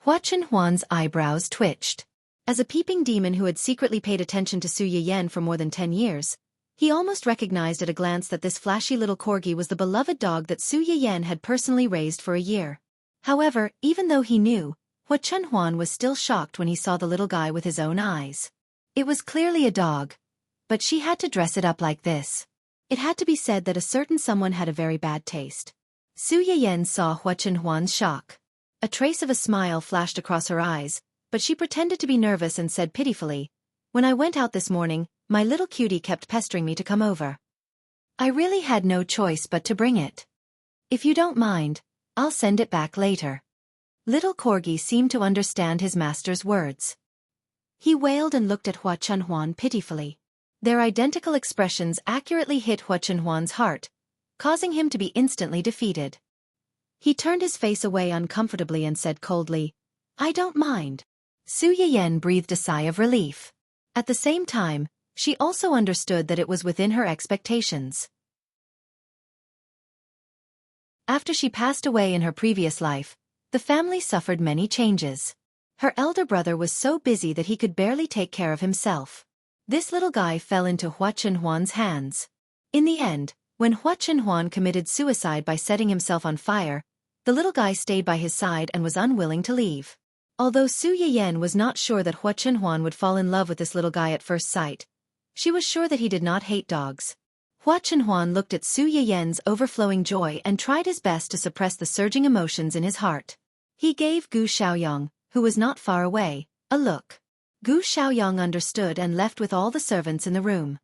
Huan's eyebrows twitched. As a peeping demon who had secretly paid attention to Su Yiyan for more than 10 years, he almost recognized at a glance that this flashy little corgi was the beloved dog that Su Yiyan had personally raised for a year. However, even though he knew, Huan was still shocked when he saw the little guy with his own eyes. It was clearly a dog, but she had to dress it up like this. It had to be said that a certain someone had a very bad taste. Su Yiyan saw Huan's shock. A trace of a smile flashed across her eyes, but she pretended to be nervous and said pitifully, "When I went out this morning, my little cutie kept pestering me to come over. I really had no choice but to bring it. If you don't mind, I'll send it back later." Little corgi seemed to understand his master's words. He wailed and looked at Huan pitifully. Their identical expressions accurately hit Huan's heart, causing him to be instantly defeated. He turned his face away uncomfortably and said coldly, "I don't mind." Su Yiyan breathed a sigh of relief. At the same time, she also understood that it was within her expectations. After she passed away in her previous life, the family suffered many changes. Her elder brother was so busy that he could barely take care of himself. This little guy fell into Huan's hands. In the end, when Huan committed suicide by setting himself on fire, the little guy stayed by his side and was unwilling to leave. Although Su Yiyan was not sure that Huan would fall in love with this little guy at first sight, she was sure that he did not hate dogs. Huan looked at Su Yiyan's overflowing joy and tried his best to suppress the surging emotions in his heart. He gave Gu Xiaoyang, who was not far away, a look. Gu Xiaoyang understood and left with all the servants in the room.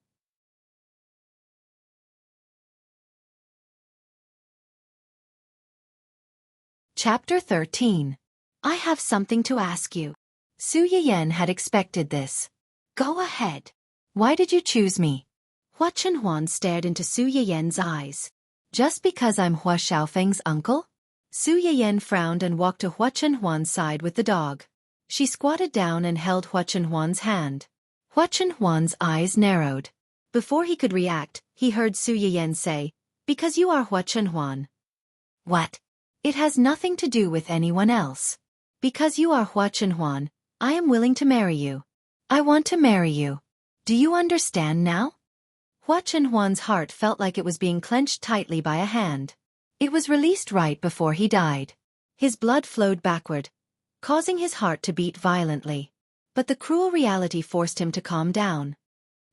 Chapter 13. I have something to ask you. Su Yiyan had expected this. Go ahead. Why did you choose me? Huan stared into Su Yiyan's eyes. Just because I'm Hua Xiaofeng's uncle? Su Yiyan frowned and walked to Huan's side with the dog. She squatted down and held Huan's hand. Huan's eyes narrowed. Before he could react, he heard Su Yiyan say, "Because you are Huan." What? It has nothing to do with anyone else. Because you are Huan, I am willing to marry you. I want to marry you. Do you understand now? Huan's heart felt like it was being clenched tightly by a hand. It was released right before he died. His blood flowed backward, causing his heart to beat violently. But the cruel reality forced him to calm down.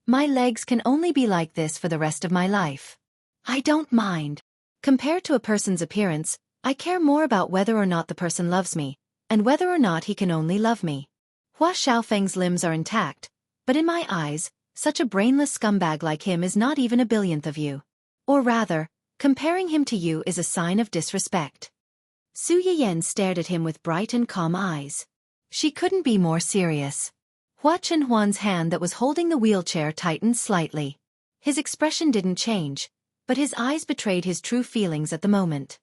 My legs can only be like this for the rest of my life. I don't mind. Compared to a person's appearance, I care more about whether or not the person loves me, and whether or not he can only love me. Hua Xiaofeng's limbs are intact, but in my eyes, such a brainless scumbag like him is not even a billionth of you. Or rather, comparing him to you is a sign of disrespect. Su Yiyan stared at him with bright and calm eyes. She couldn't be more serious. Huan's hand that was holding the wheelchair tightened slightly. His expression didn't change, but his eyes betrayed his true feelings at the moment.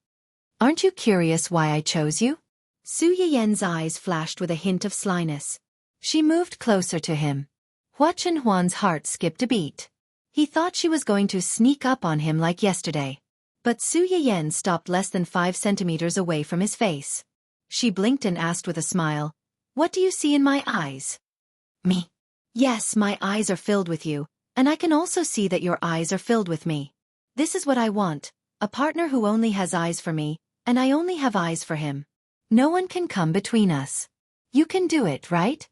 Aren't you curious why I chose you? Su Yiyan's eyes flashed with a hint of slyness. She moved closer to him. Huan's heart skipped a beat. He thought she was going to sneak up on him like yesterday. But Su Yiyan stopped less than 5 centimeters away from his face. She blinked and asked with a smile, "What do you see in my eyes?" Me. Yes, my eyes are filled with you, and I can also see that your eyes are filled with me. This is what I want, a partner who only has eyes for me, and I only have eyes for him. No one can come between us. You can do it, right?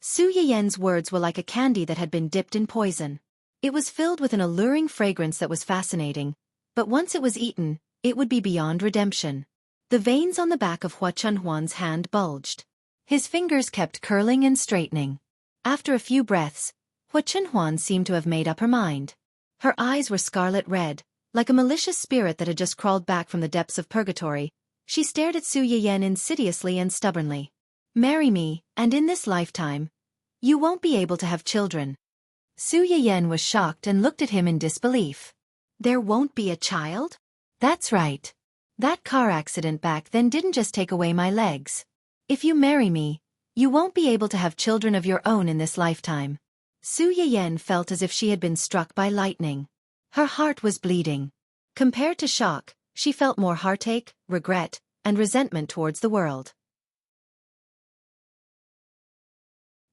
Su Yiyan's words were like a candy that had been dipped in poison. It was filled with an alluring fragrance that was fascinating, but once it was eaten, it would be beyond redemption. The veins on the back of Huan's hand bulged. His fingers kept curling and straightening. After a few breaths, Huan seemed to have made up her mind. Her eyes were scarlet red, like a malicious spirit that had just crawled back from the depths of purgatory, She stared at Su Yiyan insidiously and stubbornly. Marry me, and in this lifetime, you won't be able to have children. Su Yiyan was shocked and looked at him in disbelief. There won't be a child? That's right. That car accident back then didn't just take away my legs. If you marry me, you won't be able to have children of your own in this lifetime. Su Yiyan felt as if she had been struck by lightning. Her heart was bleeding. Compared to shock, she felt more heartache, regret, and resentment towards the world.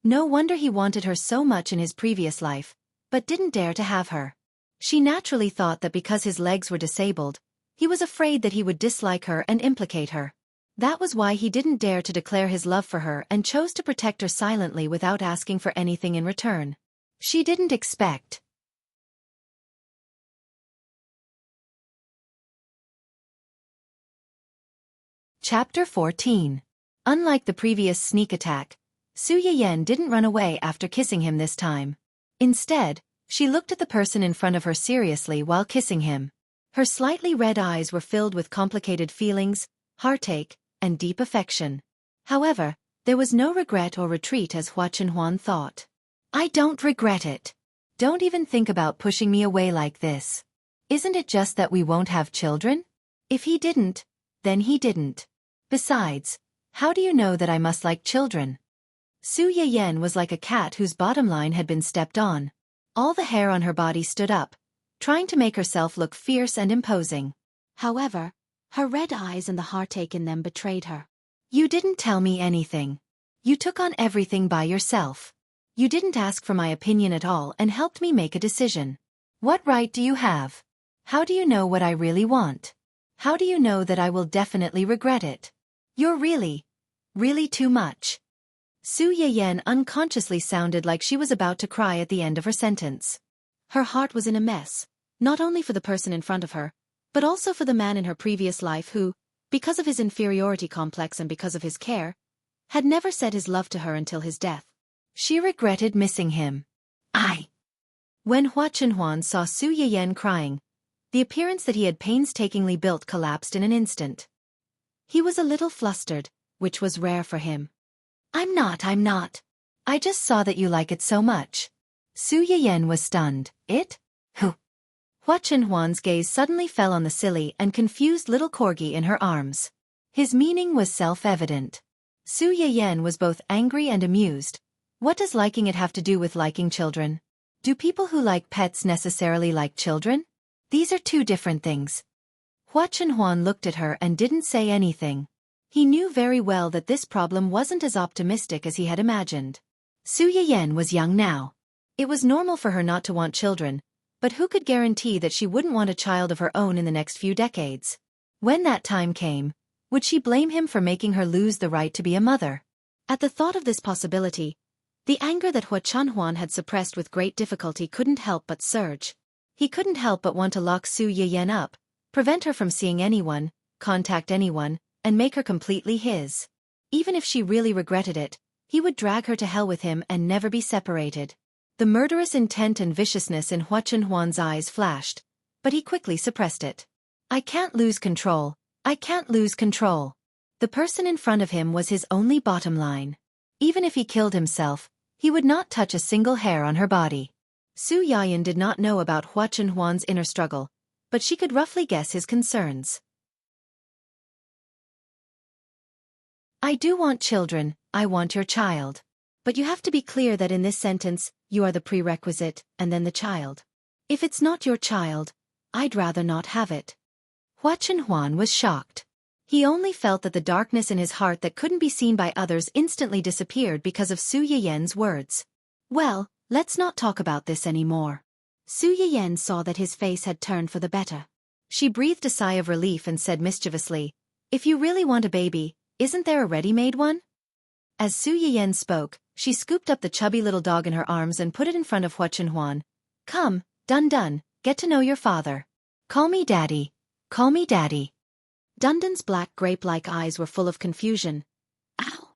No wonder he wanted her so much in his previous life, but didn't dare to have her. She naturally thought that because his legs were disabled, he was afraid that he would dislike her and implicate her. That was why he didn't dare to declare his love for her and chose to protect her silently without asking for anything in return. She didn't expect. Chapter 14. Unlike the previous sneak attack, Su Yiyan didn't run away after kissing him this time. Instead, she looked at the person in front of her seriously while kissing him. Her slightly red eyes were filled with complicated feelings, heartache, and deep affection. However, there was no regret or retreat as Hua Chenhuan thought. I don't regret it. Don't even think about pushing me away like this. Isn't it just that we won't have children? If he didn't, then he didn't. Besides, how do you know that I must like children? Su Yiyan was like a cat whose bottom line had been stepped on. All the hair on her body stood up, trying to make herself look fierce and imposing. However, her red eyes and the heartache in them betrayed her. You didn't tell me anything. You took on everything by yourself. You didn't ask for my opinion at all and helped me make a decision. What right do you have? How do you know what I really want? How do you know that I will definitely regret it? You're really too much. Su Yiyan unconsciously sounded like she was about to cry at the end of her sentence. Her heart was in a mess, not only for the person in front of her, but also for the man in her previous life who, because of his inferiority complex and because of his care, had never said his love to her until his death. She regretted missing him. When Hua Chenhuan saw Su Yiyan crying, the appearance that he had painstakingly built collapsed in an instant. He was a little flustered, which was rare for him. I'm not. I just saw that you like it so much. Su Yiyan was stunned. It? Who? Hua Chenhuan's gaze suddenly fell on the silly and confused little corgi in her arms. His meaning was self-evident. Su Yiyan was both angry and amused. What does liking it have to do with liking children? Do people who like pets necessarily like children? These are two different things. Hua Chenhuan looked at her and didn't say anything. He knew very well that this problem wasn't as optimistic as he had imagined. Su Yiyan was young now. It was normal for her not to want children, but who could guarantee that she wouldn't want a child of her own in the next few decades? When that time came, would she blame him for making her lose the right to be a mother? At the thought of this possibility, the anger that Hua Chenhuan had suppressed with great difficulty couldn't help but surge. He couldn't help but want to lock Su Yiyan up, prevent her from seeing anyone, contact anyone, and make her completely his. Even if she really regretted it, he would drag her to hell with him and never be separated. The murderous intent and viciousness in Hua Chenhuan's eyes flashed, but he quickly suppressed it. I can't lose control. The person in front of him was his only bottom line. Even if he killed himself, he would not touch a single hair on her body. Su Yiyan did not know about Hua Chenhuan's inner struggle, but she could roughly guess his concerns. I do want children, I want your child. But you have to be clear that in this sentence, you are the prerequisite, and then the child. If it's not your child, I'd rather not have it. Hua Chenhuan was shocked. He only felt that the darkness in his heart that couldn't be seen by others instantly disappeared because of Su Yiyan's words. Well, let's not talk about this anymore. Su Yiyan saw that his face had turned for the better. She breathed a sigh of relief and said mischievously, if you really want a baby, isn't there a ready-made one? As Su Yiyan spoke, she scooped up the chubby little dog in her arms and put it in front of Hua Chenhuan. Come, Dun, get to know your father. Call me daddy. Dundun's black grape-like eyes were full of confusion. Ow!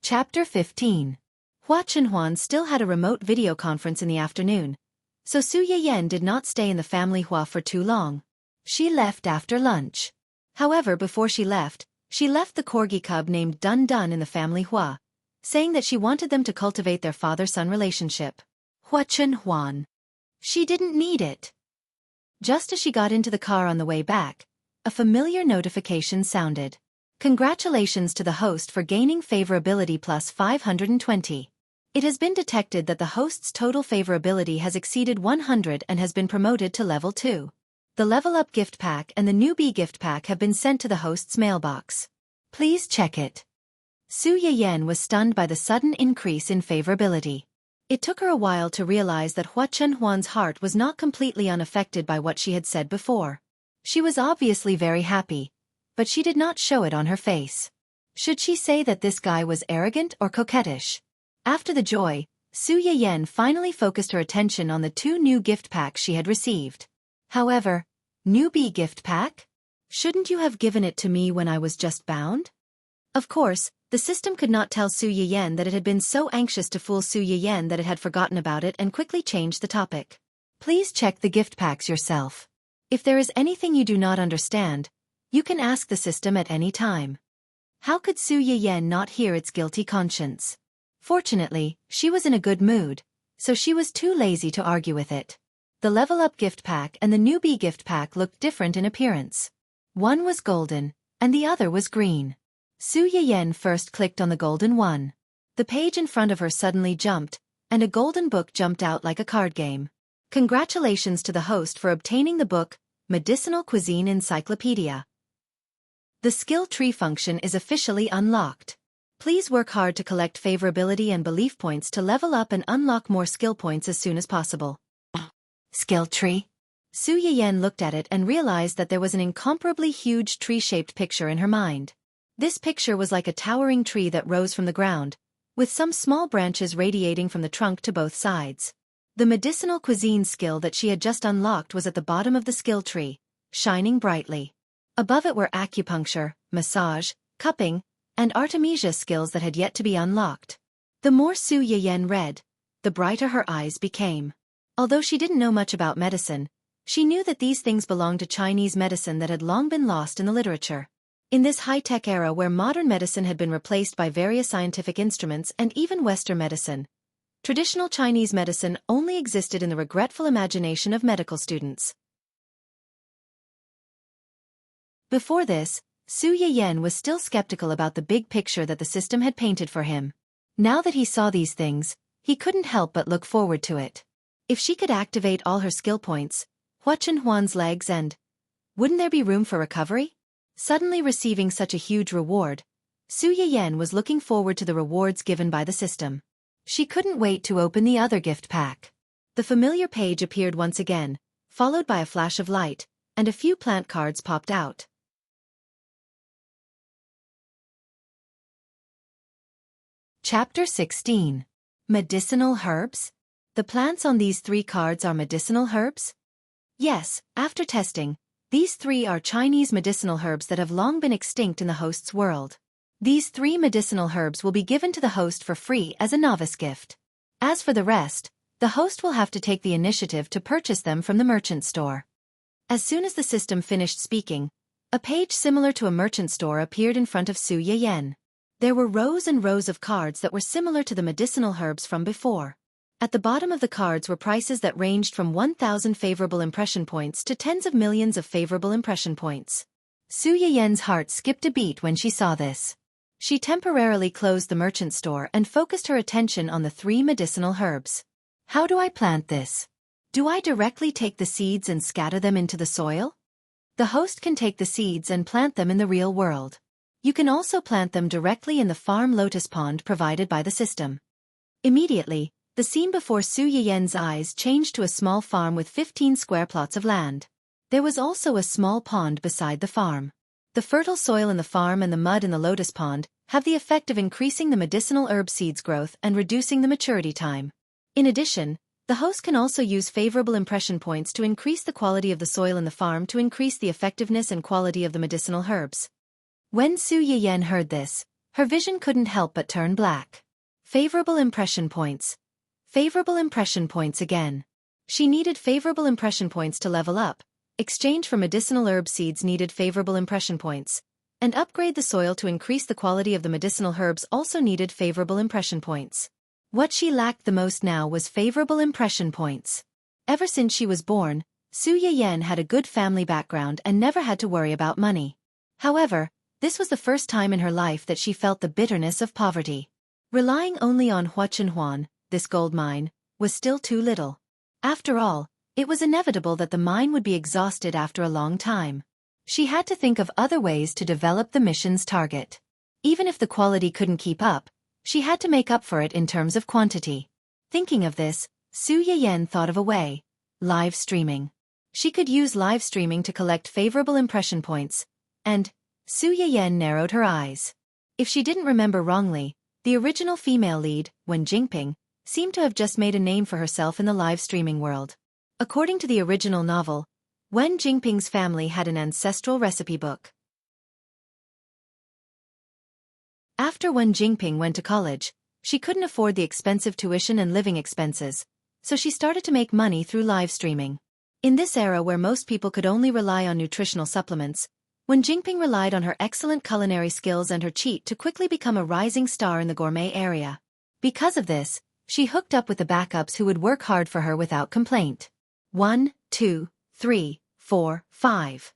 Chapter 15. Hua Chenhuan still had a remote video conference in the afternoon, So Su Yiyan did not stay in the family hua for too long. She left after lunch. However, before she left the corgi cub named Dun Dun in the family hua, saying that she wanted them to cultivate their father-son relationship. Hua Chen Huan. She didn't need it. Just as she got into the car on the way back, a familiar notification sounded. Congratulations to the host for gaining favorability plus 520. It has been detected that the host's total favorability has exceeded 100 and has been promoted to level 2. The Level Up gift pack and the Newbie gift pack have been sent to the host's mailbox. Please check it. Su Yiyan was stunned by the sudden increase in favorability. It took her a while to realize that Hua Chenhuan's heart was not completely unaffected by what she had said before. She was obviously very happy, but she did not show it on her face. Should she say that this guy was arrogant or coquettish? After the joy, Su Yiyan finally focused her attention on the 2 new gift packs she had received. However, Newbie gift pack? Shouldn't you have given it to me when I was just bound? Of course, the system could not tell Su Yiyan that it had been so anxious to fool Su Yiyan that it had forgotten about it and quickly changed the topic. Please check the gift packs yourself. If there is anything you do not understand, you can ask the system at any time. How could Su Yiyan not hear its guilty conscience? Fortunately, she was in a good mood, so she was too lazy to argue with it. The Level Up gift pack and the Newbie gift pack looked different in appearance. One was golden, and the other was green. Su Yiyan first clicked on the golden one. The page in front of her suddenly jumped, and a golden book jumped out like a card game. Congratulations to the host for obtaining the book, Medicinal Cuisine Encyclopedia. The skill tree function is officially unlocked. Please work hard to collect favorability and belief points to level up and unlock more skill points as soon as possible. Skill tree? Su Yiyan looked at it and realized that there was an incomparably huge tree-shaped picture in her mind. This picture was like a towering tree that rose from the ground, with some small branches radiating from the trunk to both sides. The medicinal cuisine skill that she had just unlocked was at the bottom of the skill tree, shining brightly. Above it were acupuncture, massage, cupping, and artemisia skills that had yet to be unlocked. The more Su Yiyan read, the brighter her eyes became. Although she didn't know much about medicine, she knew that these things belonged to Chinese medicine that had long been lost in the literature. In this high-tech era where modern medicine had been replaced by various scientific instruments and even Western medicine, traditional Chinese medicine only existed in the regretful imagination of medical students. Before this, Su Yiyan was still skeptical about the big picture that the system had painted for him. Now that he saw these things, he couldn't help but look forward to it. If she could activate all her skill points, Hua Chenhuan's legs wouldn't there be room for recovery? Suddenly receiving such a huge reward, Su Yiyan was looking forward to the rewards given by the system. She couldn't wait to open the other gift pack. The familiar page appeared once again, followed by a flash of light, and a few plant cards popped out. Chapter 16. Medicinal Herbs? The plants on these 3 cards are medicinal herbs? Yes, after testing, these 3 are Chinese medicinal herbs that have long been extinct in the host's world. These 3 medicinal herbs will be given to the host for free as a novice gift. As for the rest, the host will have to take the initiative to purchase them from the merchant store. As soon as the system finished speaking, a page similar to a merchant store appeared in front of Su Yiyan. There were rows and rows of cards that were similar to the medicinal herbs from before. At the bottom of the cards were prices that ranged from 1,000 favorable impression points to tens of millions of favorable impression points. Su Yiyan's heart skipped a beat when she saw this. She temporarily closed the merchant store and focused her attention on the 3 medicinal herbs. How do I plant this? Do I directly take the seeds and scatter them into the soil? The host can take the seeds and plant them in the real world. You can also plant them directly in the farm lotus pond provided by the system. Immediately, the scene before Su Yiyan's eyes changed to a small farm with 15 square plots of land. There was also a small pond beside the farm. The fertile soil in the farm and the mud in the lotus pond have the effect of increasing the medicinal herb seeds growth and reducing the maturity time. In addition, the host can also use favorable impression points to increase the quality of the soil in the farm to increase the effectiveness and quality of the medicinal herbs. When Su Yiyan heard this, her vision couldn't help but turn black. Favorable impression points. Favorable impression points again. She needed favorable impression points to level up, exchange for medicinal herb seeds needed favorable impression points, and upgrade the soil to increase the quality of the medicinal herbs also needed favorable impression points. What she lacked the most now was favorable impression points. Ever since she was born, Su Yiyan had a good family background and never had to worry about money. However, this was the first time in her life that she felt the bitterness of poverty. Relying only on Huachenhuan, this gold mine, was still too little. After all, it was inevitable that the mine would be exhausted after a long time. She had to think of other ways to develop the mission's target. Even if the quality couldn't keep up, she had to make up for it in terms of quantity. Thinking of this, Su Yiyan thought of a way: live streaming. She could use live streaming to collect favorable impression points, and Su Yiyan narrowed her eyes. If she didn't remember wrongly, the original female lead, Wen Jingping, seemed to have just made a name for herself in the live streaming world. According to the original novel, Wen Jingping's family had an ancestral recipe book. After Wen Jingping went to college, she couldn't afford the expensive tuition and living expenses, so she started to make money through live streaming. In this era where most people could only rely on nutritional supplements, Wen Jingping relied on her excellent culinary skills and her cheat to quickly become a rising star in the gourmet area. Because of this, she hooked up with the backups who would work hard for her without complaint. 1, 2, 3, 4, 5.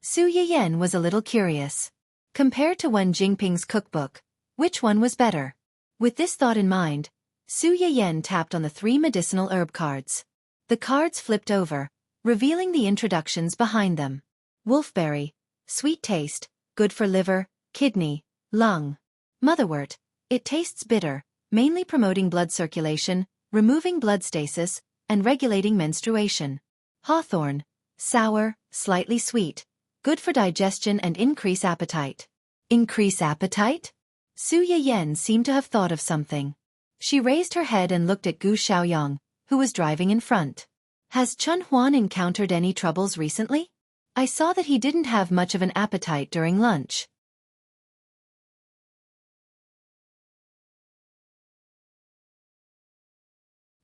Su Yiyan was a little curious. Compared to Wen Jingping's cookbook, which one was better? With this thought in mind, Su Yiyan tapped on the 3 medicinal herb cards. The cards flipped over, revealing the introductions behind them. Wolfberry, sweet taste, good for liver, kidney, lung. Motherwort, it tastes bitter, mainly promoting blood circulation, removing blood stasis, and regulating menstruation. Hawthorn, sour, slightly sweet, good for digestion and increase appetite. Increase appetite? Su Yiyan seemed to have thought of something. She raised her head and looked at Gu Xiaoyang, who was driving in front. Has Chun Huan encountered any troubles recently? I saw that he didn't have much of an appetite during lunch.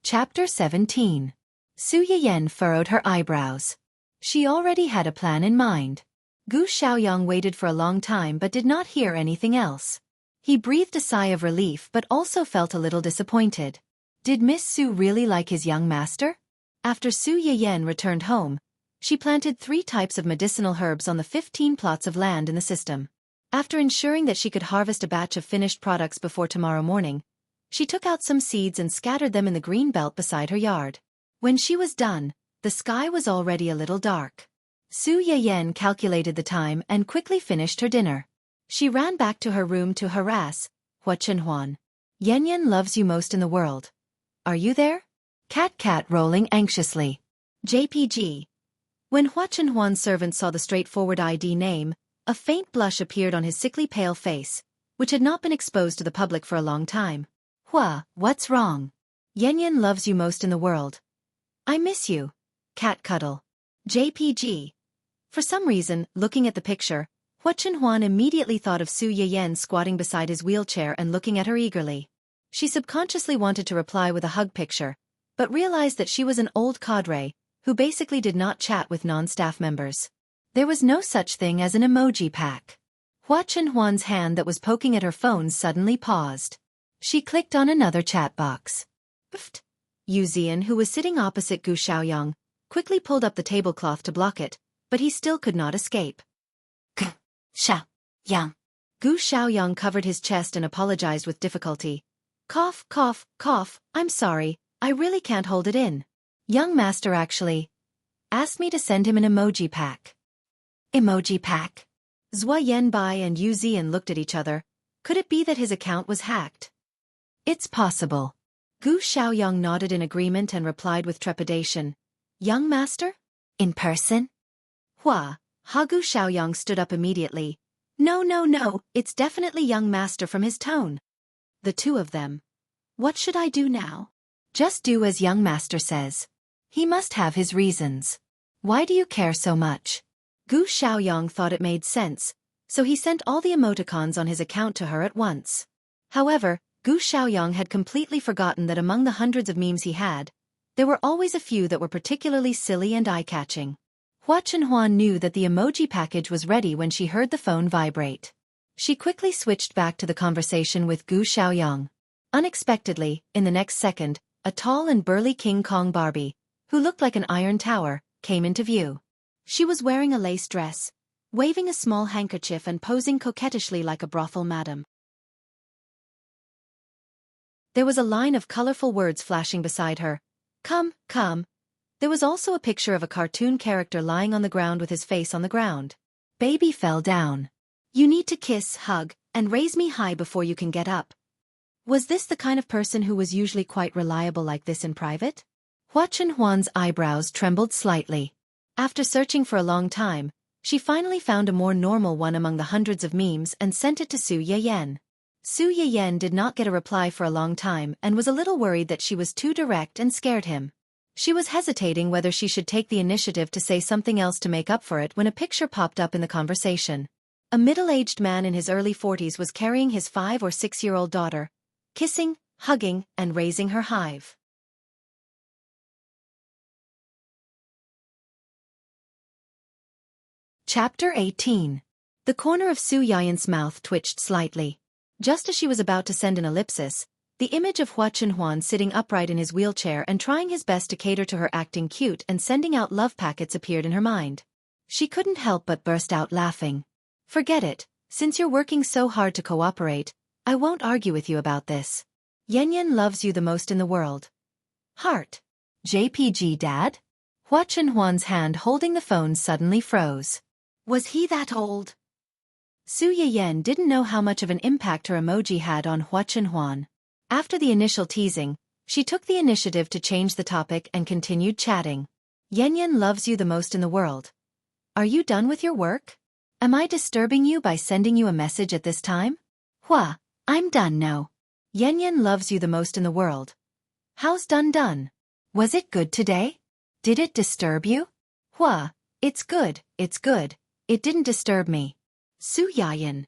Chapter 17. Su Yiyan furrowed her eyebrows. She already had a plan in mind. Gu Xiaoyang waited for a long time but did not hear anything else. He breathed a sigh of relief but also felt a little disappointed. Did Miss Su really like his young master? After Su Yiyan returned home, she planted 3 types of medicinal herbs on the 15 plots of land in the system. After ensuring that she could harvest a batch of finished products before tomorrow morning, she took out some seeds and scattered them in the green belt beside her yard. When she was done, the sky was already a little dark. Su Yiyan calculated the time and quickly finished her dinner. She ran back to her room to harass Huachenhuan. Yan loves you most in the world. Are you there? Cat rolling anxiously. JPG. When Huachenhuan's servant saw the straightforward ID name, a faint blush appeared on his sickly pale face, which had not been exposed to the public for a long time. What's wrong? Yan loves you most in the world. I miss you. Cat cuddle. JPG. For some reason, looking at the picture, Huachenhuan immediately thought of Su Yiyan squatting beside his wheelchair and looking at her eagerly. She subconsciously wanted to reply with a hug picture, but realized that she was an old cadre, who basically did not chat with non-staff members. There was no such thing as an emoji pack. Huachenhuan's hand that was poking at her phone suddenly paused. She clicked on another chat box. Pfft. Yuzian, who was sitting opposite Gu Xiaoyang, quickly pulled up the tablecloth to block it, but he still could not escape. Gu Xiaoyang. Gu Xiaoyang covered his chest and apologized with difficulty. Cough, cough, cough, I'm sorry, I really can't hold it in. Young master actually asked me to send him an emoji pack. Emoji pack? Zhua Yanbai and Yu Zian looked at each other. Could it be that his account was hacked? It's possible. Gu Xiaoyang nodded in agreement and replied with trepidation. Young master? In person? Gu Xiaoyang stood up immediately. No, it's definitely young master from his tone. The two of them. What should I do now? Just do as young master says. He must have his reasons. Why do you care so much? Gu Xiaoyang thought it made sense, so he sent all the emoticons on his account to her at once. However, Gu Xiaoyang had completely forgotten that among the hundreds of memes he had, There were always a few that were particularly silly and eye-catching. Hua Chenhuan knew that the emoji package was ready when she heard the phone vibrate. She quickly switched back to the conversation with Gu Xiaoyang. Unexpectedly, in the next second, a tall and burly King Kong Barbie, who looked like an iron tower, came into view. She was wearing a lace dress, waving a small handkerchief and posing coquettishly like a brothel madam. There was a line of colorful words flashing beside her. Come, come. There was also a picture of a cartoon character lying on the ground with his face on the ground. Baby fell down. You need to kiss, hug, and raise me high before you can get up. Was this the kind of person who was usually quite reliable like this in private? Hua Chenhuan's eyebrows trembled slightly. After searching for a long time, she finally found a more normal one among the hundreds of memes and sent it to Su Yiyan. Su Yiyan did not get a reply for a long time and was a little worried that she was too direct and scared him. She was hesitating whether she should take the initiative to say something else to make up for it when a picture popped up in the conversation. A middle-aged man in his early 40s was carrying his 5- or 6-year-old daughter, kissing, hugging, and raising her hive. Chapter 18. The corner of Su Yiyan's mouth twitched slightly. Just as she was about to send an ellipsis, the image of Hua Chenhuan sitting upright in his wheelchair and trying his best to cater to her acting cute and sending out love packets appeared in her mind. She couldn't help but burst out laughing. Forget it, since you're working so hard to cooperate, I won't argue with you about this. Yan loves you the most in the world. Heart. JPG Dad? Hua Chenhuan's hand holding the phone suddenly froze. Was he that old? Su Yiyan didn't know how much of an impact her emoji had on Hua Chenhuan. After the initial teasing, she took the initiative to change the topic and continued chatting. Yan loves you the most in the world. Are you done with your work? Am I disturbing you by sending you a message at this time? Hua, I'm done now. Yan loves you the most in the world. How's done? Was it good today? Did it disturb you? Hua, it's good. It didn't disturb me. Su Yiyan.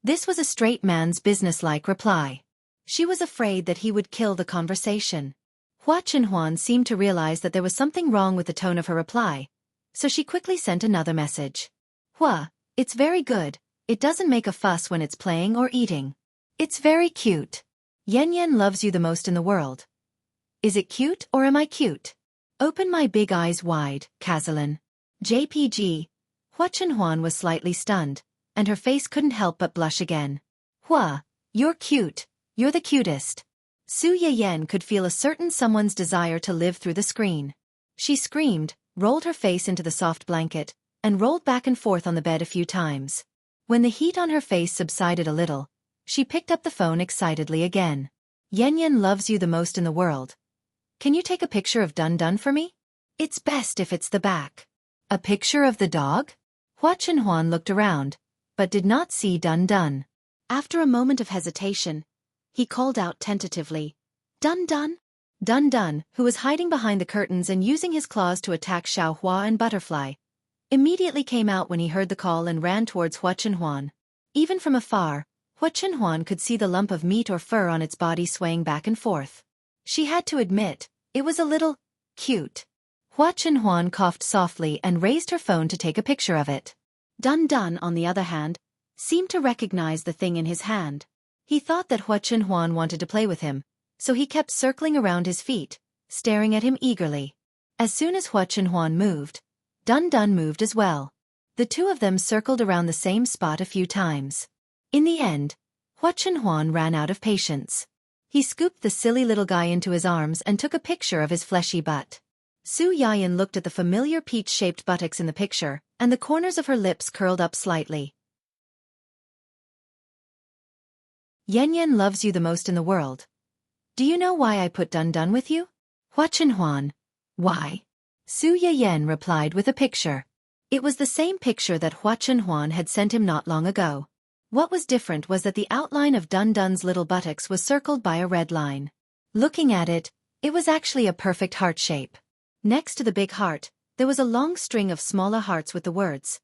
This was a straight man's businesslike reply. She was afraid that he would kill the conversation. Hua Chenhuan seemed to realize that there was something wrong with the tone of her reply, so she quickly sent another message. Hua, it's very good. It doesn't make a fuss when it's playing or eating. It's very cute. Yan loves you the most in the world. Is it cute or am I cute? Open my big eyes wide, Kazalin. JPG. Hua Chenhuan was slightly stunned, and her face couldn't help but blush again. Hua, you're cute. You're the cutest. Su Yiyan could feel a certain someone's desire to live through the screen. She screamed, rolled her face into the soft blanket, and rolled back and forth on the bed a few times. When the heat on her face subsided a little, she picked up the phone excitedly again. Yan loves you the most in the world. Can you take a picture of Dun for me? It's best if it's the back. A picture of the dog? Hua Chenhuan looked around, but did not see Dun. After a moment of hesitation, he called out tentatively, Dun? Dun, who was hiding behind the curtains and using his claws to attack Xiaohua and Butterfly, immediately came out when he heard the call and ran towards Hua Chenhuan. Even from afar, Hua Chenhuan could see the lump of meat or fur on its body swaying back and forth. She had to admit, it was a little cute. Hua Chenhuan coughed softly and raised her phone to take a picture of it. Dun, on the other hand, seemed to recognize the thing in his hand. He thought that Hua Chenhuan wanted to play with him, so he kept circling around his feet, staring at him eagerly. As soon as Hua Chenhuan moved, Dun moved as well. The two of them circled around the same spot a few times. In the end, Hua Chenhuan ran out of patience. He scooped the silly little guy into his arms and took a picture of his fleshy butt. Su Yiyan looked at the familiar peach-shaped buttocks in the picture, and the corners of her lips curled up slightly. Yan loves you the most in the world. Do you know why I put Dun with you? Hua Chenhuan. Why? Su Yiyan replied with a picture. It was the same picture that Hua Chenhuan had sent him not long ago. What was different was that the outline of Dun's little buttocks was circled by a red line. Looking at it, it was actually a perfect heart shape. Next to the big heart, there was a long string of smaller hearts with the words,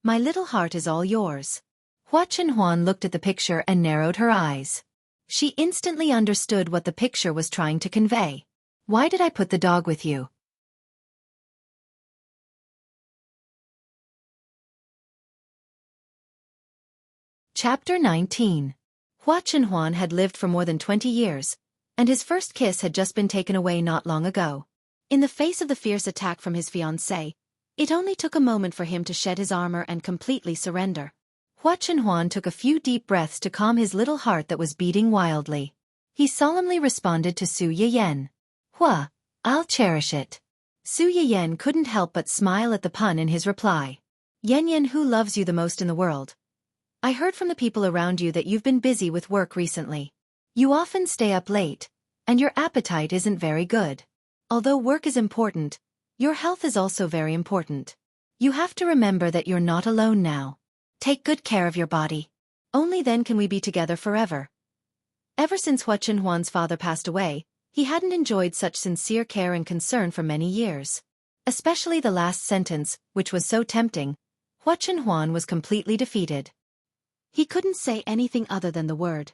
My little heart is all yours. Hua Chenhuan looked at the picture and narrowed her eyes. She instantly understood what the picture was trying to convey. Why did I put the dog with you? Chapter 19. Hua Chenhuan had lived for more than 20 years, and his first kiss had just been taken away not long ago. In the face of the fierce attack from his fiancée, it only took a moment for him to shed his armor and completely surrender. Hua Chenhuan took a few deep breaths to calm his little heart that was beating wildly. He solemnly responded to Su Yiyan. Hua, I'll cherish it. Su Yiyan couldn't help but smile at the pun in his reply. Yan, who loves you the most in the world? I heard from the people around you that you've been busy with work recently. You often stay up late, and your appetite isn't very good. Although work is important, your health is also very important. You have to remember that you're not alone now. Take good care of your body. Only then can we be together forever. Ever since Hua Chenhuan's father passed away, he hadn't enjoyed such sincere care and concern for many years. Especially the last sentence, which was so tempting. Hua Chenhuan was completely defeated. He couldn't say anything other than the word,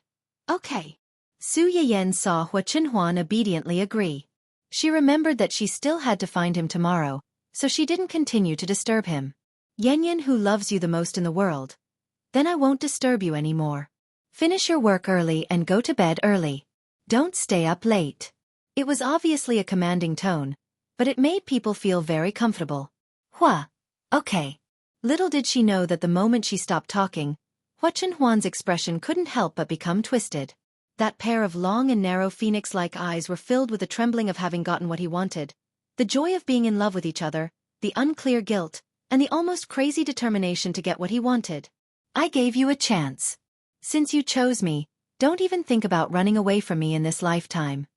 okay. Su Yiyan saw Hua Chenhuan obediently agree. She remembered that she still had to find him tomorrow, so she didn't continue to disturb him. Yan, who loves you the most in the world? Then I won't disturb you anymore. Finish your work early and go to bed early. Don't stay up late. It was obviously a commanding tone, but it made people feel very comfortable. Hua, okay. Little did she know that the moment she stopped talking, Hua Chenhuan's expression couldn't help but become twisted. That pair of long and narrow phoenix-like eyes were filled with the trembling of having gotten what he wanted, the joy of being in love with each other, the unclear guilt, and the almost crazy determination to get what he wanted. I gave you a chance. Since you chose me, don't even think about running away from me in this lifetime.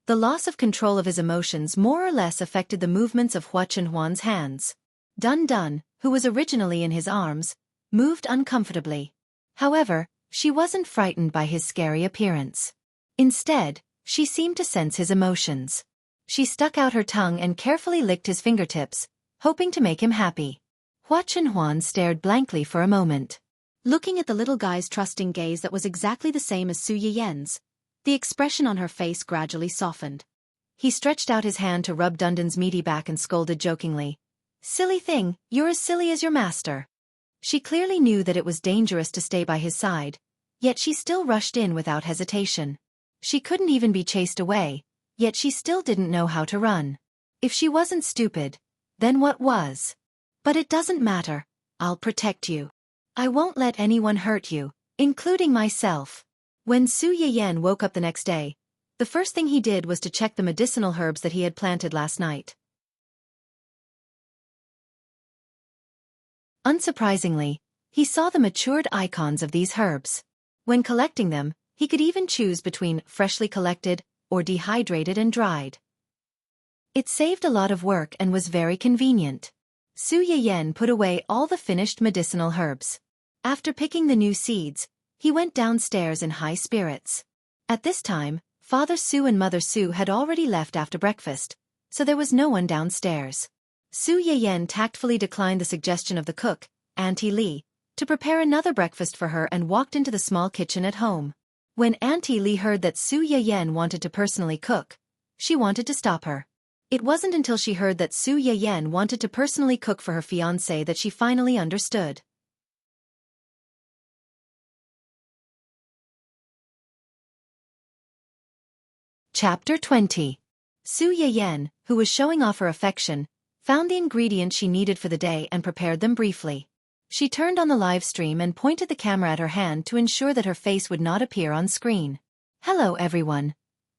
The loss of control of his emotions more or less affected the movements of Hua Chenhuan's hands. Dun Dun, who was originally in his arms, moved uncomfortably. However, she wasn't frightened by his scary appearance. Instead, she seemed to sense his emotions. She stuck out her tongue and carefully licked his fingertips, hoping to make him happy. Hua Chenhuan stared blankly for a moment. Looking at the little guy's trusting gaze that was exactly the same as Su Yiyan's, the expression on her face gradually softened. He stretched out his hand to rub Dundun's meaty back and scolded jokingly. Silly thing, you're as silly as your master. She clearly knew that it was dangerous to stay by his side, yet she still rushed in without hesitation. She couldn't even be chased away, yet she still didn't know how to run. If she wasn't stupid, then what was? But it doesn't matter, I'll protect you. I won't let anyone hurt you, including myself. When Su Yiyan woke up the next day, the first thing he did was to check the medicinal herbs that he had planted last night. Unsurprisingly, he saw the matured icons of these herbs. When collecting them, he could even choose between freshly collected or dehydrated and dried. It saved a lot of work and was very convenient. Su Yiyan put away all the finished medicinal herbs. After picking the new seeds, he went downstairs in high spirits. At this time, Father Su and Mother Su had already left after breakfast, so there was no one downstairs. Su Yiyan tactfully declined the suggestion of the cook, Auntie Li, to prepare another breakfast for her and walked into the small kitchen at home. When Auntie Li heard that Su Yiyan wanted to personally cook, she wanted to stop her. It wasn't until she heard that Su Yiyan wanted to personally cook for her fiancé that she finally understood. Chapter 20. Su Yiyan, who was showing off her affection, found the ingredients she needed for the day and prepared them briefly. She turned on the live stream and pointed the camera at her hand to ensure that her face would not appear on screen. Hello everyone.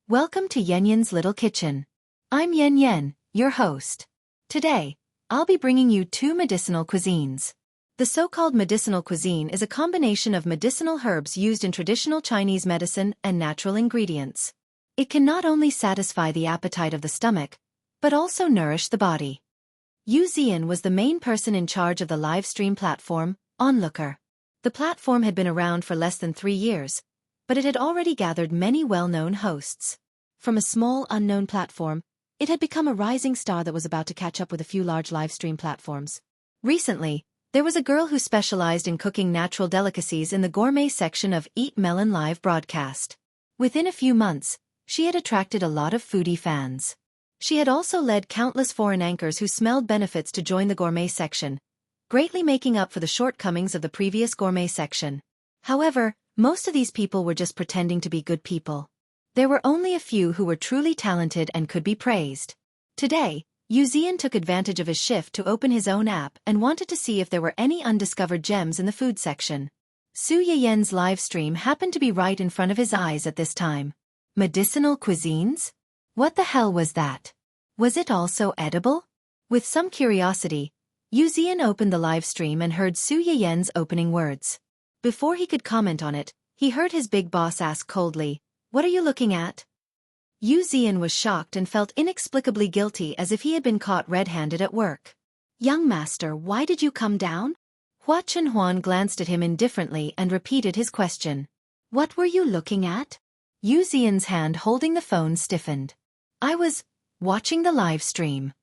Welcome to Yan's Little Kitchen. I'm Yan, your host. Today, I'll be bringing you 2 medicinal cuisines. The so-called medicinal cuisine is a combination of medicinal herbs used in traditional Chinese medicine and natural ingredients. It can not only satisfy the appetite of the stomach, but also nourish the body. Yu Zian was the main person in charge of the live stream platform, Onlooker. The platform had been around for less than 3 years, but it had already gathered many well-known hosts. From a small, unknown platform, it had become a rising star that was about to catch up with a few large live stream platforms. Recently, there was a girl who specialized in cooking natural delicacies in the gourmet section of Eat Melon live broadcast. Within a few months, she had attracted a lot of foodie fans. She had also led countless foreign anchors who smelled benefits to join the gourmet section, greatly making up for the shortcomings of the previous gourmet section. However, most of these people were just pretending to be good people. There were only a few who were truly talented and could be praised. Today, Wuxia took advantage of his shift to open his own app and wanted to see if there were any undiscovered gems in the food section. Su Yiyan's live stream happened to be right in front of his eyes at this time. Medicinal cuisines? What the hell was that? Was it also edible? With some curiosity, Wuxia opened the live stream and heard Su Yiyan's opening words. Before he could comment on it, he heard his big boss ask coldly, "What are you looking at?" Wuxia was shocked and felt inexplicably guilty as if he had been caught red-handed at work. "Young master, why did you come down?" Hua Chenhuan glanced at him indifferently and repeated his question. "What were you looking at?" Wuxia's hand holding the phone stiffened. "I was watching the live stream."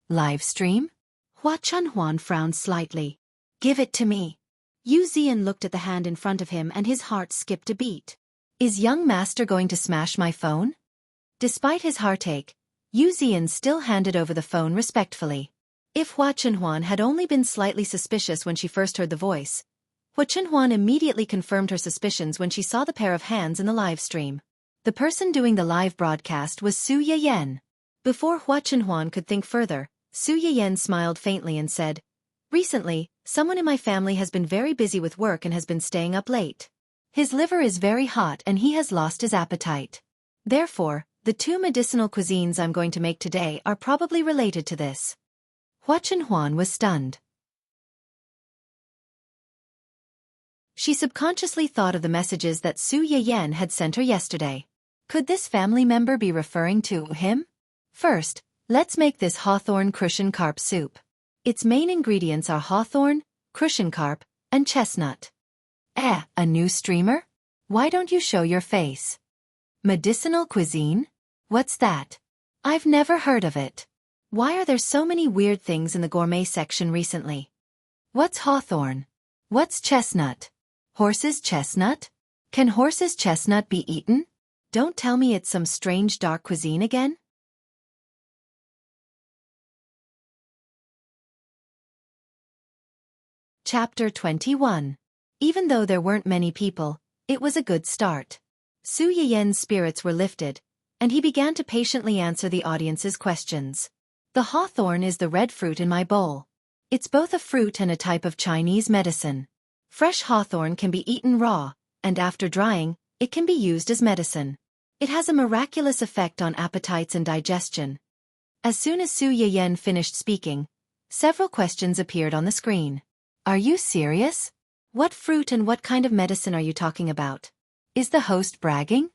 "Live stream?" Hua Chenhuan frowned slightly. "Give it to me." Wuxia looked at the hand in front of him and his heart skipped a beat. "Is young master going to smash my phone?" Despite his heartache, Wuxia still handed over the phone respectfully. If Hua Chenhuan had only been slightly suspicious when she first heard the voice, Hua Chenhuan immediately confirmed her suspicions when she saw the pair of hands in the live stream. The person doing the live broadcast was Su Yiyan. Before Hua Chenhuan could think further, Su Yiyan smiled faintly and said, "Recently, someone in my family has been very busy with work and has been staying up late. His liver is very hot and he has lost his appetite. Therefore, the two medicinal cuisines I'm going to make today are probably related to this." Hua Chenhuan was stunned. She subconsciously thought of the messages that Su Yiyan had sent her yesterday. Could this family member be referring to him? First, let's make this hawthorn crucian carp soup. Its main ingredients are hawthorn, crucian carp, and chestnut. A new streamer? Why don't you show your face? Medicinal cuisine? What's that? I've never heard of it. Why are there so many weird things in the gourmet section recently? What's hawthorn? What's chestnut? Horse's chestnut? Can horse's chestnut be eaten? Don't tell me it's some strange dark cuisine again? Chapter 21. Even though there weren't many people, it was a good start. Su Yiyan's spirits were lifted, and he began to patiently answer the audience's questions. The hawthorn is the red fruit in my bowl. It's both a fruit and a type of Chinese medicine. Fresh hawthorn can be eaten raw, and after drying, it can be used as medicine. It has a miraculous effect on appetites and digestion. As soon as Su Yiyan finished speaking, several questions appeared on the screen. Are you serious? What fruit and what kind of medicine are you talking about? Is the host bragging?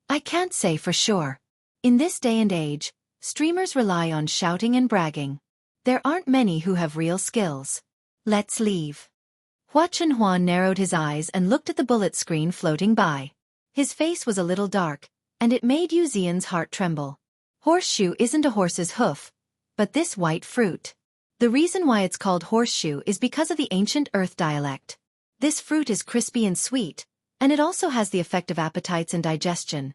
I can't say for sure. In this day and age, streamers rely on shouting and bragging. There aren't many who have real skills. Let's leave. Hua Chenhuan narrowed his eyes and looked at the bullet screen floating by. His face was a little dark, and it made Wuxia's heart tremble. Horseshoe isn't a horse's hoof, but this white fruit. The reason why it's called horseshoe is because of the ancient Earth dialect. This fruit is crispy and sweet, and it also has the effect of appetites and digestion.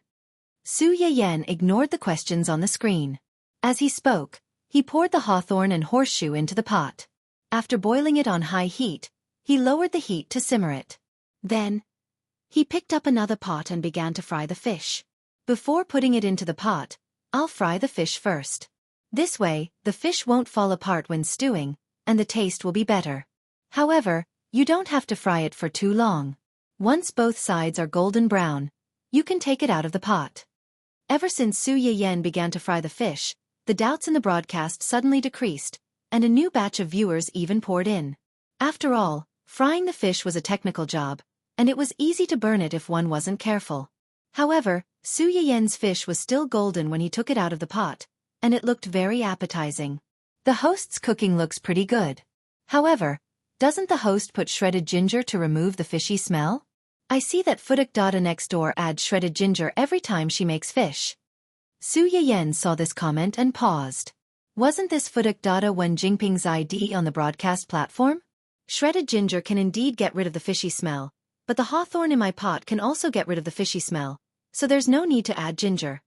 Su Yiyan ignored the questions on the screen. As he spoke, he poured the hawthorn and horseshoe into the pot. After boiling it on high heat, he lowered the heat to simmer it. Then, he picked up another pot and began to fry the fish. Before putting it into the pot, I'll fry the fish first. This way, the fish won't fall apart when stewing, and the taste will be better. However, you don't have to fry it for too long. Once both sides are golden brown, you can take it out of the pot. Ever since Su Yiyan began to fry the fish, the doubts in the broadcast suddenly decreased, and a new batch of viewers even poured in. After all, frying the fish was a technical job, and it was easy to burn it if one wasn't careful. However, Su Yiyan's fish was still golden when he took it out of the pot, and it looked very appetizing. The host's cooking looks pretty good. However, doesn't the host put shredded ginger to remove the fishy smell? I see that Fudak Dada next door adds shredded ginger every time she makes fish. Su Yiyan saw this comment and paused. Wasn't this Fudak Dada Wen Jingping's ID on the broadcast platform? Shredded ginger can indeed get rid of the fishy smell, but the hawthorn in my pot can also get rid of the fishy smell, so there's no need to add ginger.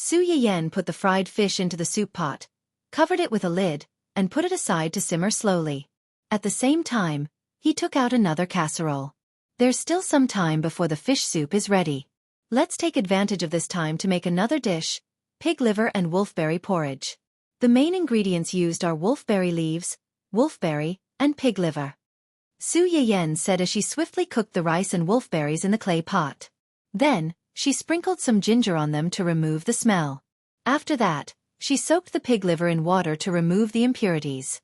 Su Yiyan put the fried fish into the soup pot, covered it with a lid, and put it aside to simmer slowly. At the same time, he took out another casserole. There's still some time before the fish soup is ready. Let's take advantage of this time to make another dish, pig liver and wolfberry porridge. The main ingredients used are wolfberry leaves, wolfberry, and pig liver. Su Yiyan said as she swiftly cooked the rice and wolfberries in the clay pot. Then, she sprinkled some ginger on them to remove the smell. After that, she soaked the pig liver in water to remove the impurities.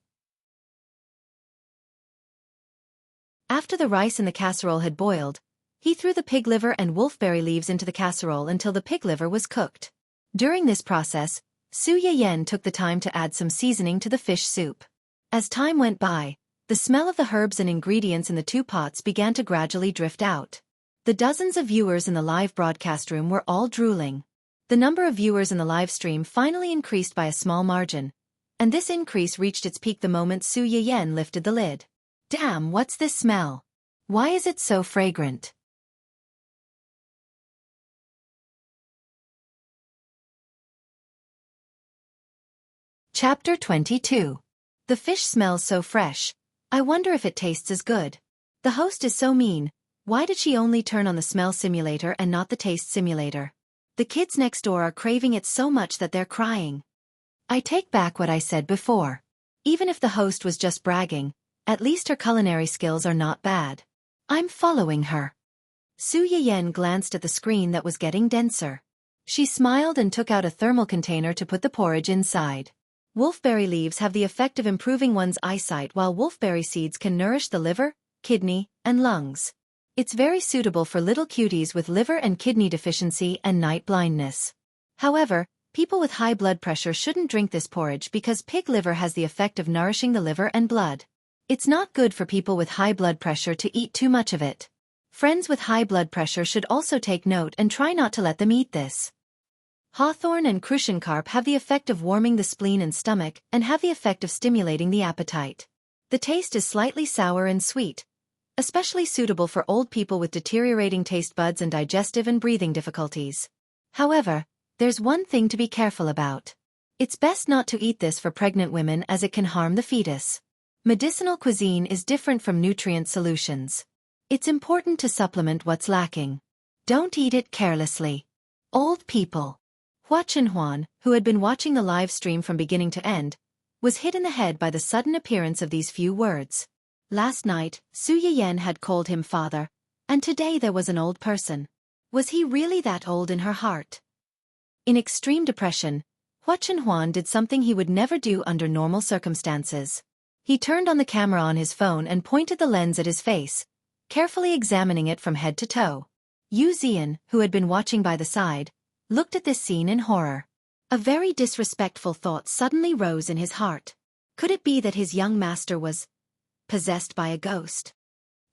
After the rice in the casserole had boiled, he threw the pig liver and wolfberry leaves into the casserole until the pig liver was cooked. During this process, Su Yiyan took the time to add some seasoning to the fish soup. As time went by, the smell of the herbs and ingredients in the two pots began to gradually drift out. The dozens of viewers in the live broadcast room were all drooling. The number of viewers in the live stream finally increased by a small margin, and this increase reached its peak the moment Su Yiyan lifted the lid. Damn, what's this smell? Why is it so fragrant? Chapter 22. The fish smells so fresh. I wonder if it tastes as good. The host is so mean. Why did she only turn on the smell simulator and not the taste simulator? The kids next door are craving it so much that they're crying. I take back what I said before. Even if the host was just bragging, at least her culinary skills are not bad. I'm following her. Su Yiyan glanced at the screen that was getting denser. She smiled and took out a thermal container to put the porridge inside. Wolfberry leaves have the effect of improving one's eyesight, while wolfberry seeds can nourish the liver, kidney, and lungs. It's very suitable for little cuties with liver and kidney deficiency and night blindness. However, people with high blood pressure shouldn't drink this porridge because pig liver has the effect of nourishing the liver and blood. It's not good for people with high blood pressure to eat too much of it. Friends with high blood pressure should also take note and try not to let them eat this. Hawthorn and cruciancarp have the effect of warming the spleen and stomach and have the effect of stimulating the appetite. The taste is slightly sour and sweet, especially suitable for old people with deteriorating taste buds and digestive and breathing difficulties. However, there's one thing to be careful about. It's best not to eat this for pregnant women as it can harm the fetus. Medicinal cuisine is different from nutrient solutions. It's important to supplement what's lacking. Don't eat it carelessly. Old people. Hua Chenhuan, who had been watching the live stream from beginning to end, was hit in the head by the sudden appearance of these few words. Last night, Su Yiyan had called him father, and today there was an old person. Was he really that old in her heart? In extreme depression, Hua Chenhuan did something he would never do under normal circumstances. He turned on the camera on his phone and pointed the lens at his face, carefully examining it from head to toe. Yu Zian, who had been watching by the side, looked at this scene in horror. A very disrespectful thought suddenly rose in his heart. Could it be that his young master was possessed by a ghost?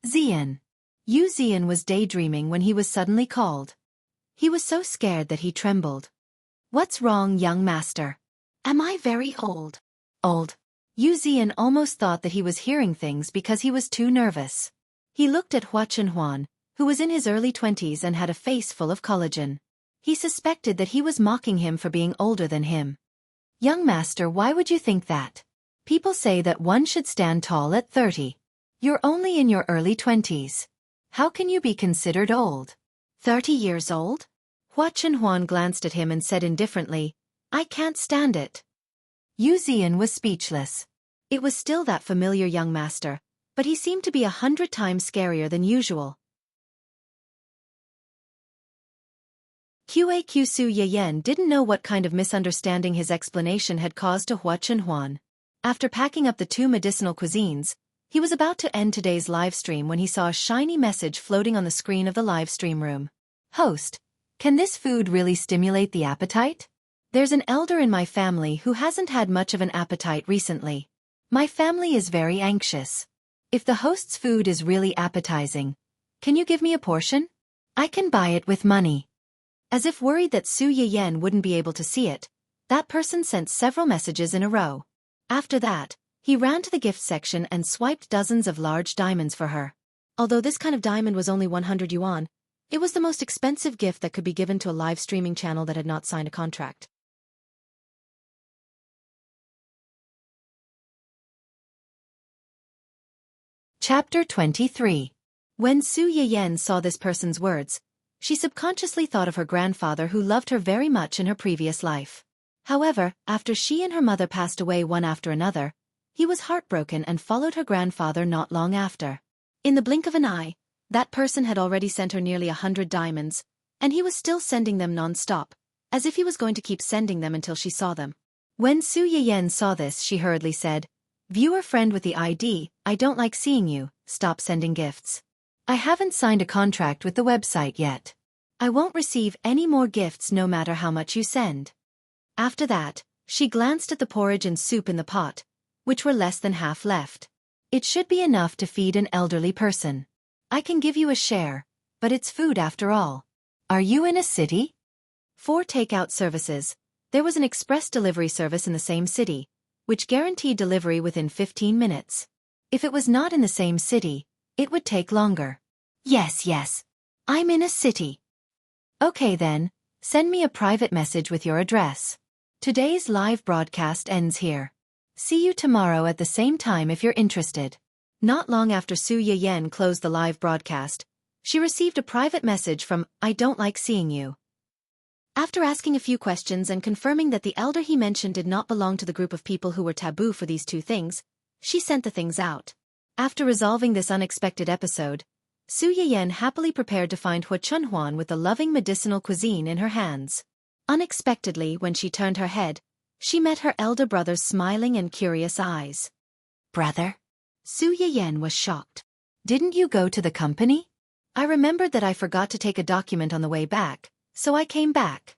Zian. Yu Zian was daydreaming when he was suddenly called. He was so scared that he trembled. What's wrong, young master? Am I very old? Old. Yu Zian almost thought that he was hearing things because he was too nervous. He looked at Hua Chenhuan, who was in his early 20s and had a face full of collagen. He suspected that he was mocking him for being older than him. Young master, why would you think that? People say that one should stand tall at 30. You're only in your early 20s. How can you be considered old? 30 years old? Hua Chenhuan glanced at him and said indifferently, I can't stand it. Yu Zian was speechless. It was still that familiar young master, but he seemed to be 100 times scarier than usual. QAQ Su Yiyan didn't know what kind of misunderstanding his explanation had caused to Hua Chenhuan. After packing up the two medicinal cuisines, he was about to end today's live stream when he saw a shiny message floating on the screen of the live stream room. Host, can this food really stimulate the appetite? There's an elder in my family who hasn't had much of an appetite recently. My family is very anxious. If the host's food is really appetizing, can you give me a portion? I can buy it with money. As if worried that Su Yiyan wouldn't be able to see it, that person sent several messages in a row. After that, he ran to the gift section and swiped dozens of large diamonds for her. Although this kind of diamond was only 100 yuan, It was the most expensive gift that could be given to a live streaming channel that had not signed a contract. Chapter 23. When Su Yiyan saw this person's words, she subconsciously thought of her grandfather who loved her very much in her previous life. However, after she and her mother passed away one after another, he was heartbroken and followed her grandfather not long after. In the blink of an eye, that person had already sent her nearly 100 diamonds, and he was still sending them non-stop, as if he was going to keep sending them until she saw them. When Su Yiyan saw this, she hurriedly said, "Viewer friend with the ID, I don't like seeing you, stop sending gifts. I haven't signed a contract with the website yet. I won't receive any more gifts no matter how much you send." After that, she glanced at the porridge and soup in the pot, which were less than half left. "It should be enough to feed an elderly person. I can give you a share, but it's food after all. Are you in a city?" For takeout services, there was an express delivery service in the same city, which guaranteed delivery within 15 minutes. If it was not in the same city, it would take longer. Yes, I'm in a city. Okay then, send me a private message with your address. Today's live broadcast ends here. See you tomorrow at the same time if you're interested. Not long after Su Yiyan closed the live broadcast, she received a private message from "I don't like seeing you." After asking a few questions and confirming that the elder he mentioned did not belong to the group of people who were taboo for these two things, she sent the things out. After resolving this unexpected episode, Su Yiyan happily prepared to find Hua Chunhuan with the loving medicinal cuisine in her hands. Unexpectedly, when she turned her head, she met her elder brother's smiling and curious eyes. "Brother?" Su Yiyan was shocked. "Didn't you go to the company? I remembered that I forgot to take a document on the way back, so I came back."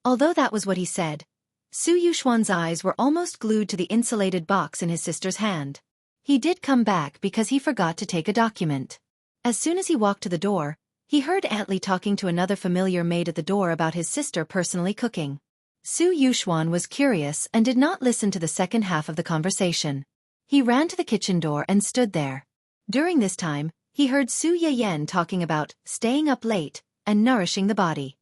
Although that was what he said, Su Yuxuan's eyes were almost glued to the insulated box in his sister's hand. He did come back because he forgot to take a document. As soon as he walked to the door, he heard Aunt Li talking to another familiar maid at the door about his sister personally cooking. Su Yuxuan was curious and did not listen to the second half of the conversation. He ran to the kitchen door and stood there. During this time, he heard Su Yiyan talking about staying up late and nourishing the body.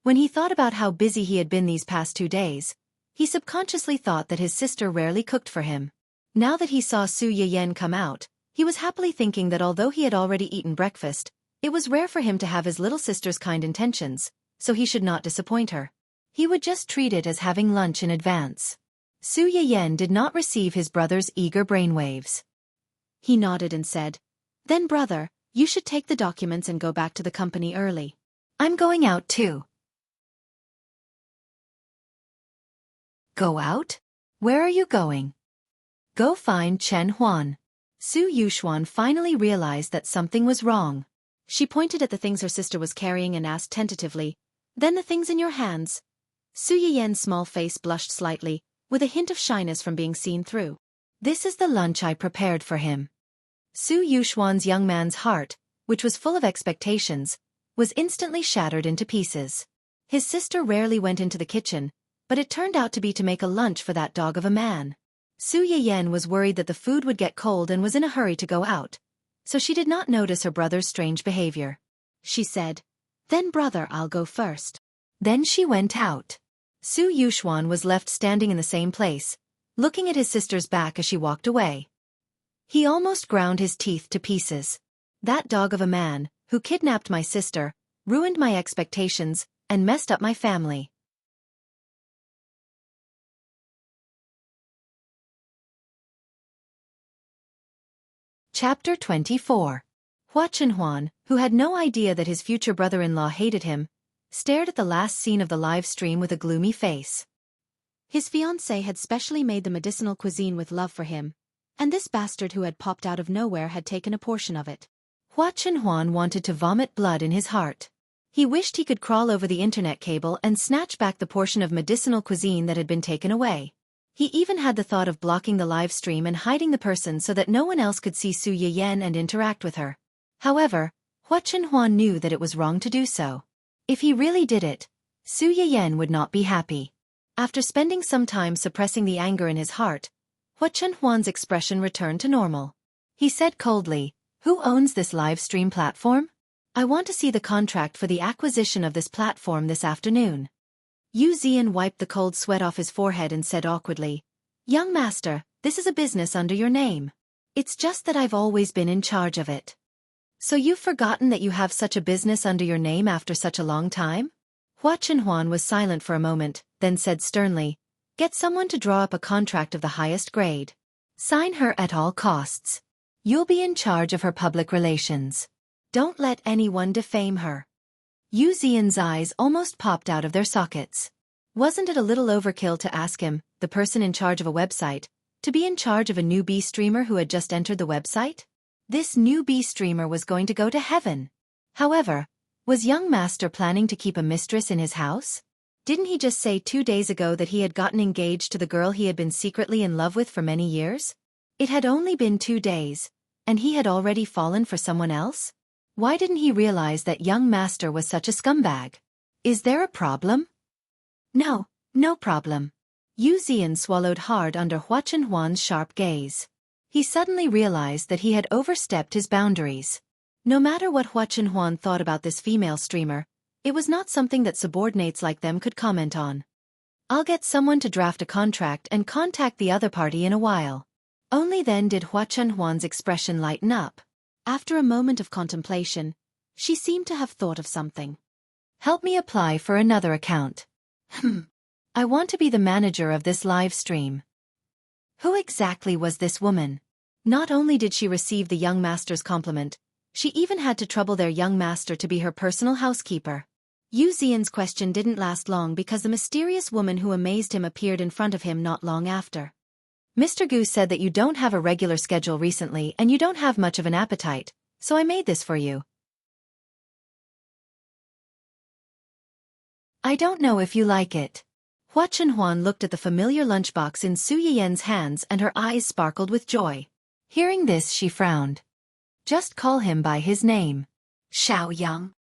When he thought about how busy he had been these past 2 days, he subconsciously thought that his sister rarely cooked for him. Now that he saw Su Yiyan come out, he was happily thinking that although he had already eaten breakfast, it was rare for him to have his little sister's kind intentions, so he should not disappoint her. He would just treat it as having lunch in advance. Su Yiyan did not receive his brother's eager brainwaves. He nodded and said, "Then brother, you should take the documents and go back to the company early. I'm going out too." "Go out? Where are you going?" "Go find Chen Huan." Su Yuxuan finally realized that something was wrong. She pointed at the things her sister was carrying and asked tentatively, "Then the things in your hands?" Su Yiyan's small face blushed slightly, with a hint of shyness from being seen through. "This is the lunch I prepared for him." Su Yuxuan's young man's heart, which was full of expectations, was instantly shattered into pieces. His sister rarely went into the kitchen, but it turned out to be to make a lunch for that dog of a man. Su Yiyan was worried that the food would get cold and was in a hurry to go out, so she did not notice her brother's strange behavior. She said, "Then brother, I'll go first." Then she went out. Su Yuxuan was left standing in the same place, looking at his sister's back as she walked away. He almost ground his teeth to pieces. That dog of a man, who kidnapped my sister, ruined my expectations, and messed up my family. Chapter 24. Hua Chenhuan, who had no idea that his future brother-in-law hated him, stared at the last scene of the live stream with a gloomy face. His fiancée had specially made the medicinal cuisine with love for him, and this bastard who had popped out of nowhere had taken a portion of it. Hua Chenhuan wanted to vomit blood in his heart. He wished he could crawl over the internet cable and snatch back the portion of medicinal cuisine that had been taken away. He even had the thought of blocking the live stream and hiding the person so that no one else could see Su Yiyan and interact with her. However, Hua Chenhuan knew that it was wrong to do so. If he really did it, Su Yiyan would not be happy. After spending some time suppressing the anger in his heart, Hua Chenhuan's expression returned to normal. He said coldly, "Who owns this live stream platform?" I want to see the contract for the acquisition of this platform this afternoon. Yu Zian wiped the cold sweat off his forehead and said awkwardly, Young master, this is a business under your name. It's just that I've always been in charge of it. So you've forgotten that you have such a business under your name after such a long time? Hua Chenhuan was silent for a moment, then said sternly, Get someone to draw up a contract of the highest grade. Sign her at all costs. You'll be in charge of her public relations. Don't let anyone defame her. Yu Zian's eyes almost popped out of their sockets. Wasn't it a little overkill to ask him, the person in charge of a website, to be in charge of a newbie streamer who had just entered the website? This newbie streamer was going to go to heaven. However, was young master planning to keep a mistress in his house? Didn't he just say 2 days ago that he had gotten engaged to the girl he had been secretly in love with for many years? It had only been 2 days, and he had already fallen for someone else? Why didn't he realize that young master was such a scumbag? Is there a problem? No, no problem. Yu Zian swallowed hard under Hua Chenhuan's sharp gaze. He suddenly realized that he had overstepped his boundaries. No matter what Hua Chenhuan thought about this female streamer, it was not something that subordinates like them could comment on. I'll get someone to draft a contract and contact the other party in a while. Only then did Hua Chenhuan's expression lighten up. After a moment of contemplation, she seemed to have thought of something. Help me apply for another account. I want to be the manager of this live stream. Who exactly was this woman? Not only did she receive the young master's compliment, she even had to trouble their young master to be her personal housekeeper. Yu Zian's question didn't last long because the mysterious woman who amazed him appeared in front of him not long after. Mr. Gu said that you don't have a regular schedule recently and you don't have much of an appetite, so I made this for you. I don't know if you like it. Hua Chenhuan looked at the familiar lunchbox in Su Yiyen's hands and her eyes sparkled with joy. Hearing this, she frowned. Just call him by his name. Xiaoyang.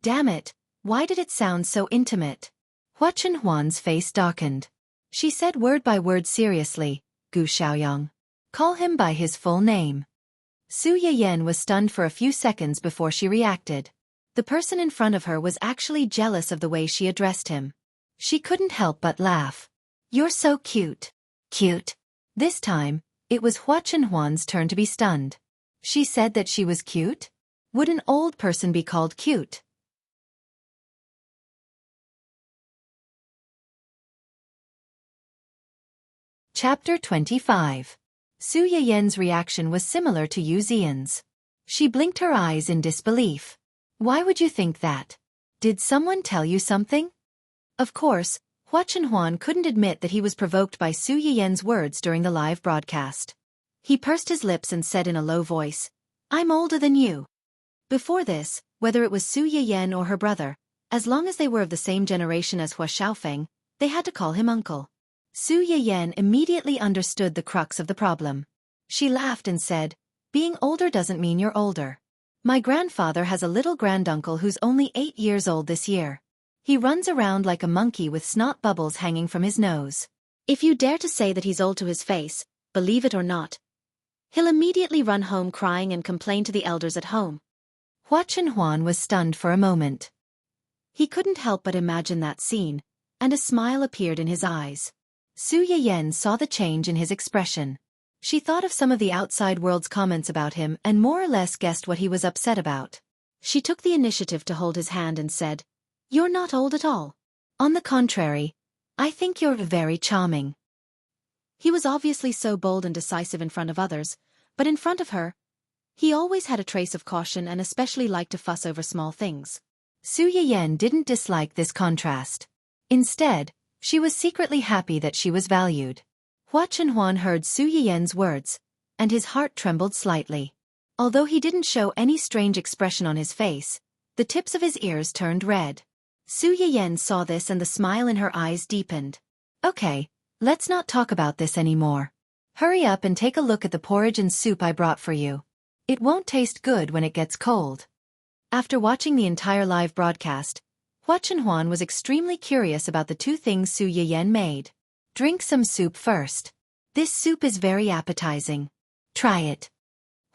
Damn it, why did it sound so intimate? Hua Chenhuan's face darkened. She said word by word seriously, Gu Xiaoyang. Call him by his full name. Su Yiyen was stunned for a few seconds before she reacted. The person in front of her was actually jealous of the way she addressed him. She couldn't help but laugh. You're so cute. Cute. This time, it was Hua Chenhuan's turn to be stunned. She said that she was cute? Would an old person be called cute? Chapter 25. Su Yiyen's reaction was similar to Yu Zian's. She blinked her eyes in disbelief. Why would you think that? Did someone tell you something? Of course, Hua Chenhuan couldn't admit that he was provoked by Su Yiyen's words during the live broadcast. He pursed his lips and said in a low voice, I'm older than you. Before this, whether it was Su Yiyen or her brother, as long as they were of the same generation as Hua Xiaofan, they had to call him uncle. Su Yiyen immediately understood the crux of the problem. She laughed and said, Being older doesn't mean you're older. My grandfather has a little granduncle who's only 8 years old this year. He runs around like a monkey with snot bubbles hanging from his nose. If you dare to say that he's old to his face, believe it or not, he'll immediately run home crying and complain to the elders at home. Hua Chenhuan was stunned for a moment. He couldn't help but imagine that scene, and a smile appeared in his eyes. Su Yiyen saw the change in his expression. She thought of some of the outside world's comments about him and more or less guessed what he was upset about. She took the initiative to hold his hand and said, You're not old at all. On the contrary, I think you're very charming. He was obviously so bold and decisive in front of others, but in front of her, he always had a trace of caution and especially liked to fuss over small things. Su Yiyen didn't dislike this contrast. Instead, she was secretly happy that she was valued. Hua Chenhuan heard Su Yiyen's words, and his heart trembled slightly. Although he didn't show any strange expression on his face, the tips of his ears turned red. Su Yiyen saw this and the smile in her eyes deepened. Okay, let's not talk about this anymore. Hurry up and take a look at the porridge and soup I brought for you. It won't taste good when it gets cold. After watching the entire live broadcast, Hua Chenhuan was extremely curious about the 2 things Su Yiyen made. Drink some soup first. This soup is very appetizing. Try it.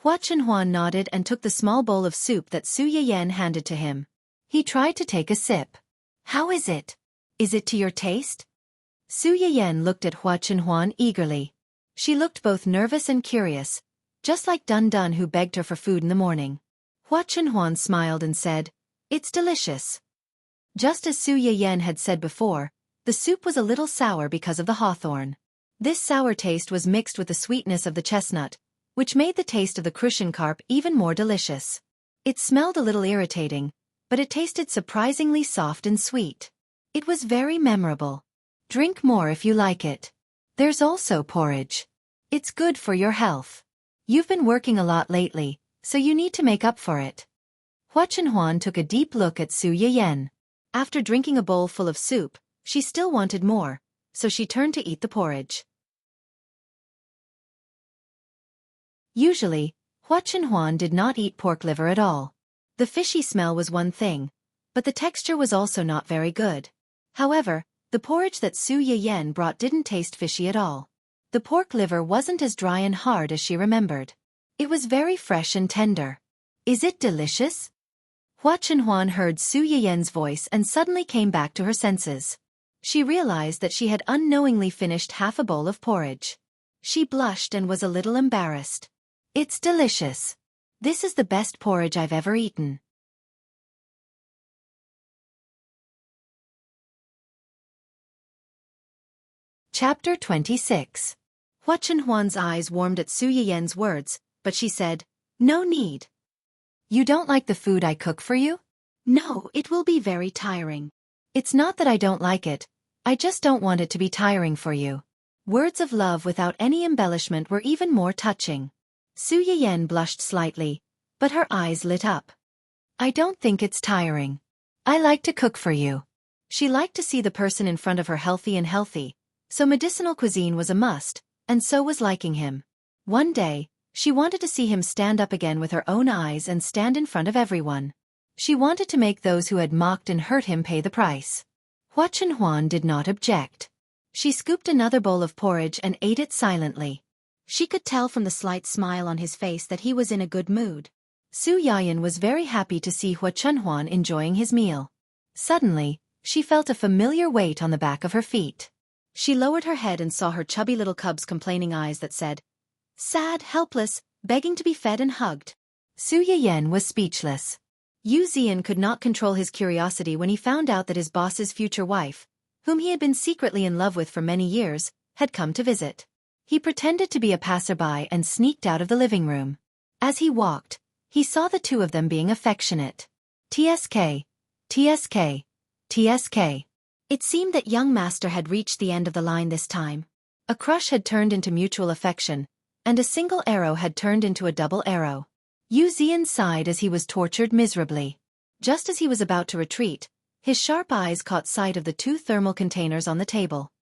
Hua Chenhuan nodded and took the small bowl of soup that Su Yiyan handed to him. He tried to take a sip. How is it? Is it to your taste? Su Yiyan looked at Hua Chenhuan eagerly. She looked both nervous and curious, just like Dun Dun who begged her for food in the morning. Hua Chenhuan smiled and said, "It's delicious." Just as Su Yiyan had said before, the soup was a little sour because of the hawthorn. This sour taste was mixed with the sweetness of the chestnut, which made the taste of the crucian carp even more delicious. It smelled a little irritating, but it tasted surprisingly soft and sweet. It was very memorable. Drink more if you like it. There's also porridge. It's good for your health. You've been working a lot lately, so you need to make up for it. Hua Chenhuan took a deep look at Su Yiyan. After drinking a bowl full of soup, she still wanted more, so she turned to eat the porridge. Usually, Hua Chenhuan did not eat pork liver at all. The fishy smell was one thing, but the texture was also not very good. However, the porridge that Su Yiyan brought didn't taste fishy at all. The pork liver wasn't as dry and hard as she remembered. It was very fresh and tender. Is it delicious? Hua Chenhuan heard Su Yiyan's voice and suddenly came back to her senses. She realized that she had unknowingly finished half a bowl of porridge. She blushed and was a little embarrassed. It's delicious. This is the best porridge I've ever eaten. Chapter 26. Hua Chenhuan's eyes warmed at Su Yiyan's words, but she said, "No need. You don't like the food I cook for you? No, it will be very tiring. It's not that I don't like it, I just don't want it to be tiring for you." Words of love without any embellishment were even more touching. Su Yiyan blushed slightly, but her eyes lit up. "I don't think it's tiring. I like to cook for you." She liked to see the person in front of her healthy, so medicinal cuisine was a must, and so was liking him. One day, she wanted to see him stand up again with her own eyes and stand in front of everyone. She wanted to make those who had mocked and hurt him pay the price. Hua Chenhuan did not object. She scooped another bowl of porridge and ate it silently. She could tell from the slight smile on his face that he was in a good mood. Su Yiyan was very happy to see Hua Chenhuan enjoying his meal. Suddenly, she felt a familiar weight on the back of her feet. She lowered her head and saw her chubby little cub's complaining eyes that said, "Sad, helpless, begging to be fed and hugged." Su Yiyan was speechless. Yu Zian could not control his curiosity when he found out that his boss's future wife, whom he had been secretly in love with for many years, had come to visit. He pretended to be a passerby and sneaked out of the living room. As he walked, he saw the two of them being affectionate. TSK, TSK, TSK. It seemed that young master had reached the end of the line this time. A crush had turned into mutual affection, and a single arrow had turned into a double arrow. Yu Zian sighed as he was tortured miserably. Just as he was about to retreat, his sharp eyes caught sight of the two thermal containers on the table.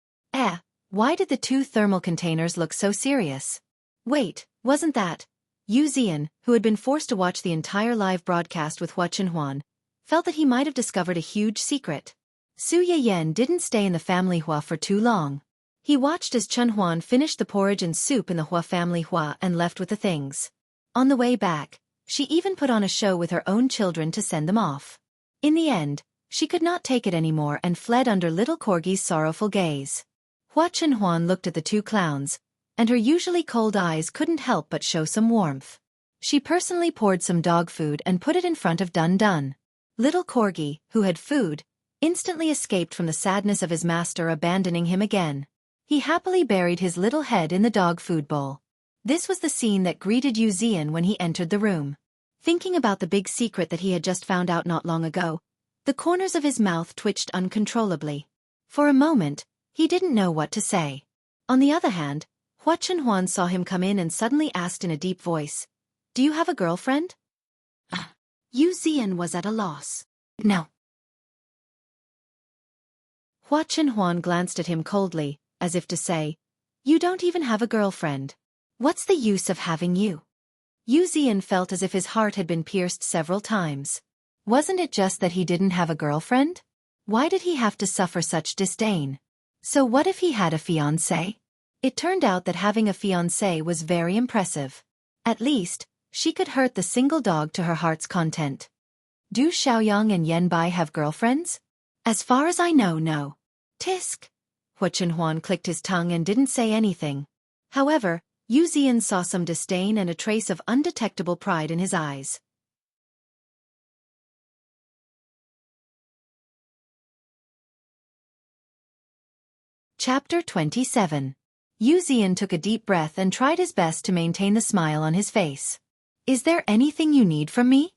Why did the two thermal containers look so serious? Wait, wasn't that? Yu Zian, who had been forced to watch the entire live broadcast with Hua Chenhuan, felt that he might have discovered a huge secret. Su Yiyan didn't stay in the family Hua for too long. He watched as Chenhuan finished the porridge and soup in the Hua family Hua and left with the things. On the way back, she even put on a show with her own children to send them off. In the end, she could not take it anymore and fled under little Corgi's sorrowful gaze. Hua Chenhuan looked at the two clowns, and her usually cold eyes couldn't help but show some warmth. She personally poured some dog food and put it in front of Dun Dun. Little Corgi, who had food, instantly escaped from the sadness of his master abandoning him again. He happily buried his little head in the dog food bowl. This was the scene that greeted Yu Zian when he entered the room. Thinking about the big secret that he had just found out not long ago, the corners of his mouth twitched uncontrollably. For a moment, he didn't know what to say. On the other hand, Hua Chenhuan saw him come in and suddenly asked in a deep voice, "Do you have a girlfriend?" Yu Zian was at a loss. "No." Hua Chenhuan glanced at him coldly, as if to say, "You don't even have a girlfriend. What's the use of having you?" Yu Zian felt as if his heart had been pierced several times. Wasn't it just that he didn't have a girlfriend? Why did he have to suffer such disdain? So what if he had a fiancé? It turned out that having a fiancé was very impressive. At least, She could hurt the single dog to her heart's content. Do Xiaoyang and Yanbai have girlfriends? As far as I know, no. Tisk. Hua Chenhuan clicked his tongue and didn't say anything. However, Yu Ziyan saw some disdain and a trace of undetectable pride in his eyes. Chapter 27. Yu Ziyan took a deep breath and tried his best to maintain the smile on his face. Is there anything you need from me?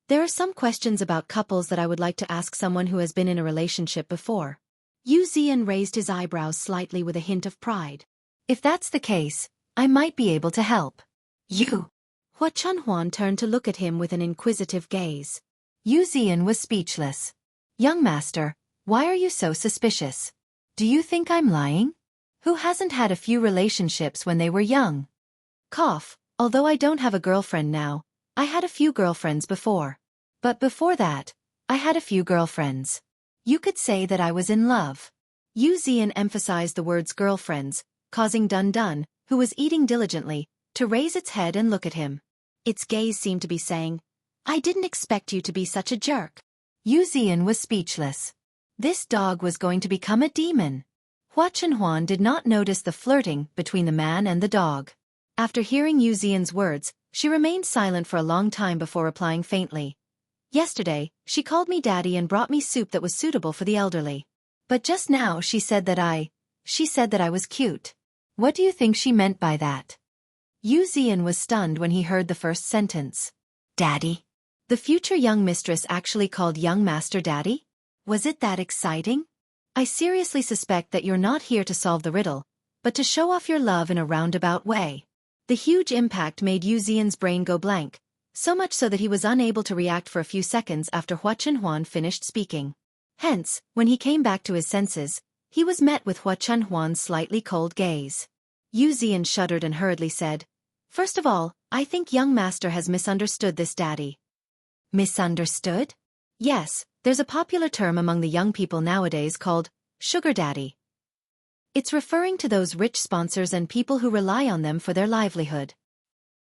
There are some questions about couples that I would like to ask someone who has been in a relationship before. Yu Ziyan raised his eyebrows slightly with a hint of pride. If that's the case, I might be able to help. You. Hua Chenhuan turned to look at him with an inquisitive gaze. Yu Ziyan was speechless. Young master, why are you so suspicious? Do you think I'm lying? Who hasn't had a few relationships when they were young? Cough, although I don't have a girlfriend now, I had a few girlfriends before. But before that, I had a few girlfriends. You could say that I was in love. Yu Ziyan emphasized the words girlfriends, causing Dun Dun, who was eating diligently, to raise its head and look at him. Its gaze seemed to be saying, I didn't expect you to be such a jerk. Yu Ziyan was speechless. This dog was going to become a demon. Hua Chenhuan did not notice the flirting between the man and the dog. After hearing Yu Ziyan's words, she remained silent for a long time before replying faintly. Yesterday, she called me daddy and brought me soup that was suitable for the elderly. But just now she said that I was cute. What do you think she meant by that? Yu Ziyan was stunned when he heard the first sentence. Daddy? The future young mistress actually called young master daddy? Was it that exciting? I seriously suspect that you're not here to solve the riddle, but to show off your love in a roundabout way. The huge impact made Yu Ziyan's brain go blank, so much so that he was unable to react for a few seconds after Hua Chenhuan finished speaking. Hence, when he came back to his senses, he was met with Hua Chenhuan's slightly cold gaze. Yu Ziyan shuddered and hurriedly said, First of all, I think young master has misunderstood this daddy. Misunderstood? Yes, there's a popular term among the young people nowadays called sugar daddy. It's referring to those rich sponsors and people who rely on them for their livelihood.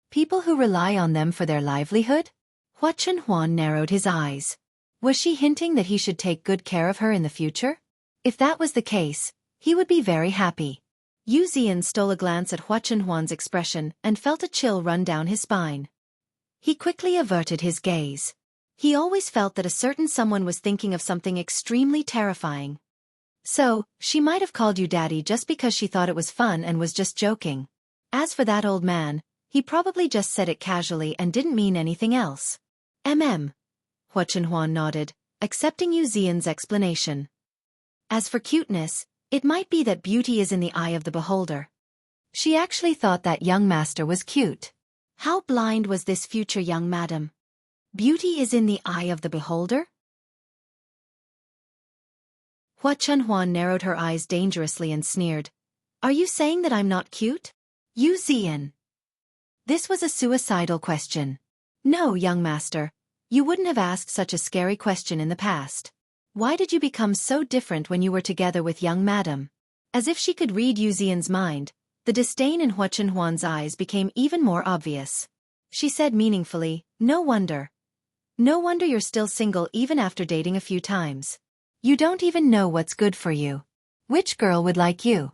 People who rely on them for their livelihood? Hua Chenhuan narrowed his eyes. Was she hinting that he should take good care of her in the future? If that was the case, he would be very happy. Yu Ziyan stole a glance at Hua Chenhuan's expression and felt a chill run down his spine. He quickly averted his gaze. He always felt that a certain someone was thinking of something extremely terrifying. So, she might have called you daddy just because she thought it was fun and was just joking. As for that old man, he probably just said it casually and didn't mean anything else. Hua Chenhuan nodded, accepting Yu Ziyan's explanation. As for cuteness, it might be that beauty is in the eye of the beholder. She actually thought that young master was cute. How blind was this future young madam? Beauty is in the eye of the beholder? Hua Chenhuan narrowed her eyes dangerously and sneered. Are you saying that I'm not cute? Yu Ziyan. This was a suicidal question. No, young master. You wouldn't have asked such a scary question in the past. Why did you become so different when you were together with young madam? As if she could read Yu Ziyan's mind, the disdain in Hua Chenhuan's eyes became even more obvious. She said meaningfully, No wonder. No wonder you're still single even after dating a few times. You don't even know what's good for you. Which girl would like you?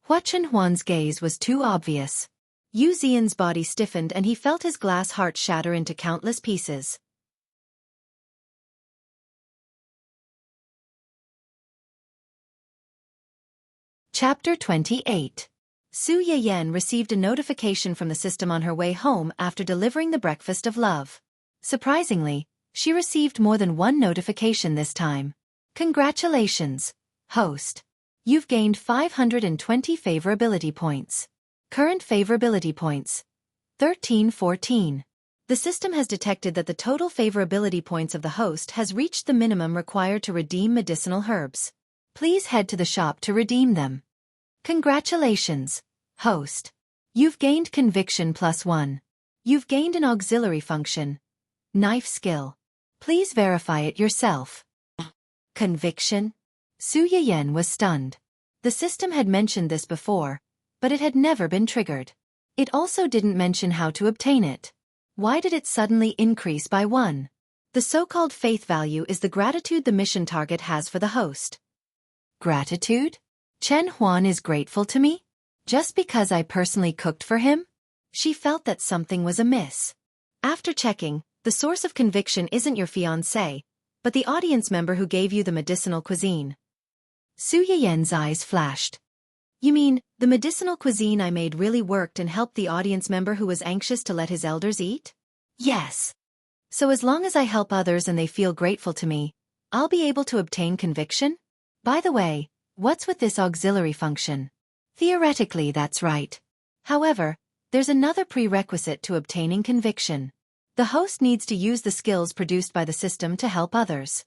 Hua Chenhuan's gaze was too obvious. Yu Ziyan's body stiffened and he felt his glass heart shatter into countless pieces. Chapter 28. Su Yayan received a notification from the system on her way home after delivering the breakfast of love. Surprisingly, she received more than one notification this time. Congratulations, host. You've gained 520 favorability points. Current favorability points: 1314. The system has detected that the total favorability points of the host has reached the minimum required to redeem medicinal herbs. Please head to the shop to redeem them. Congratulations, host. You've gained conviction +1. You've gained an auxiliary function, knife skill. Please verify it yourself. Conviction? Su Yayan was stunned. The system had mentioned this before, but it had never been triggered. It also didn't mention how to obtain it. Why did it suddenly increase by 1? The so-called faith value is the gratitude the mission target has for the host. Gratitude? Chen Huan is grateful to me? Just because I personally cooked for him? She felt that something was amiss. After checking, the source of conviction isn't your fiancé, but the audience member who gave you the medicinal cuisine. Su Yiyen's eyes flashed. You mean, the medicinal cuisine I made really worked and helped the audience member who was anxious to let his elders eat? Yes. So as long as I help others and they feel grateful to me, I'll be able to obtain conviction? By the way, what's with this auxiliary function? Theoretically, that's right. However, there's another prerequisite to obtaining conviction. The host needs to use the skills produced by the system to help others.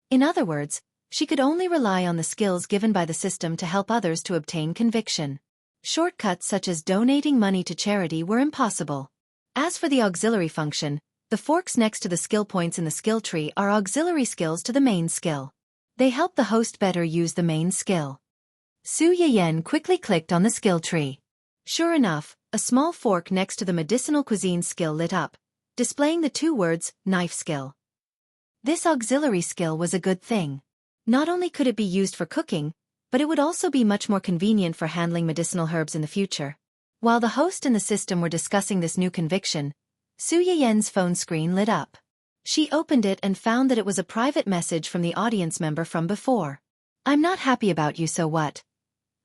In other words, she could only rely on the skills given by the system to help others to obtain conviction. Shortcuts such as donating money to charity were impossible. As for the auxiliary function, the forks next to the skill points in the skill tree are auxiliary skills to the main skill. They help the host better use the main skill. Su Yiyen quickly clicked on the skill tree. Sure enough, a small fork next to the medicinal cuisine skill lit up, displaying the 2 words, knife skill. This auxiliary skill was a good thing. Not only could it be used for cooking, but it would also be much more convenient for handling medicinal herbs in the future. While the host and the system were discussing this new conviction, Su Yiyen's phone screen lit up. She opened it and found that it was a private message from the audience member from before. I'm not happy about you, so what?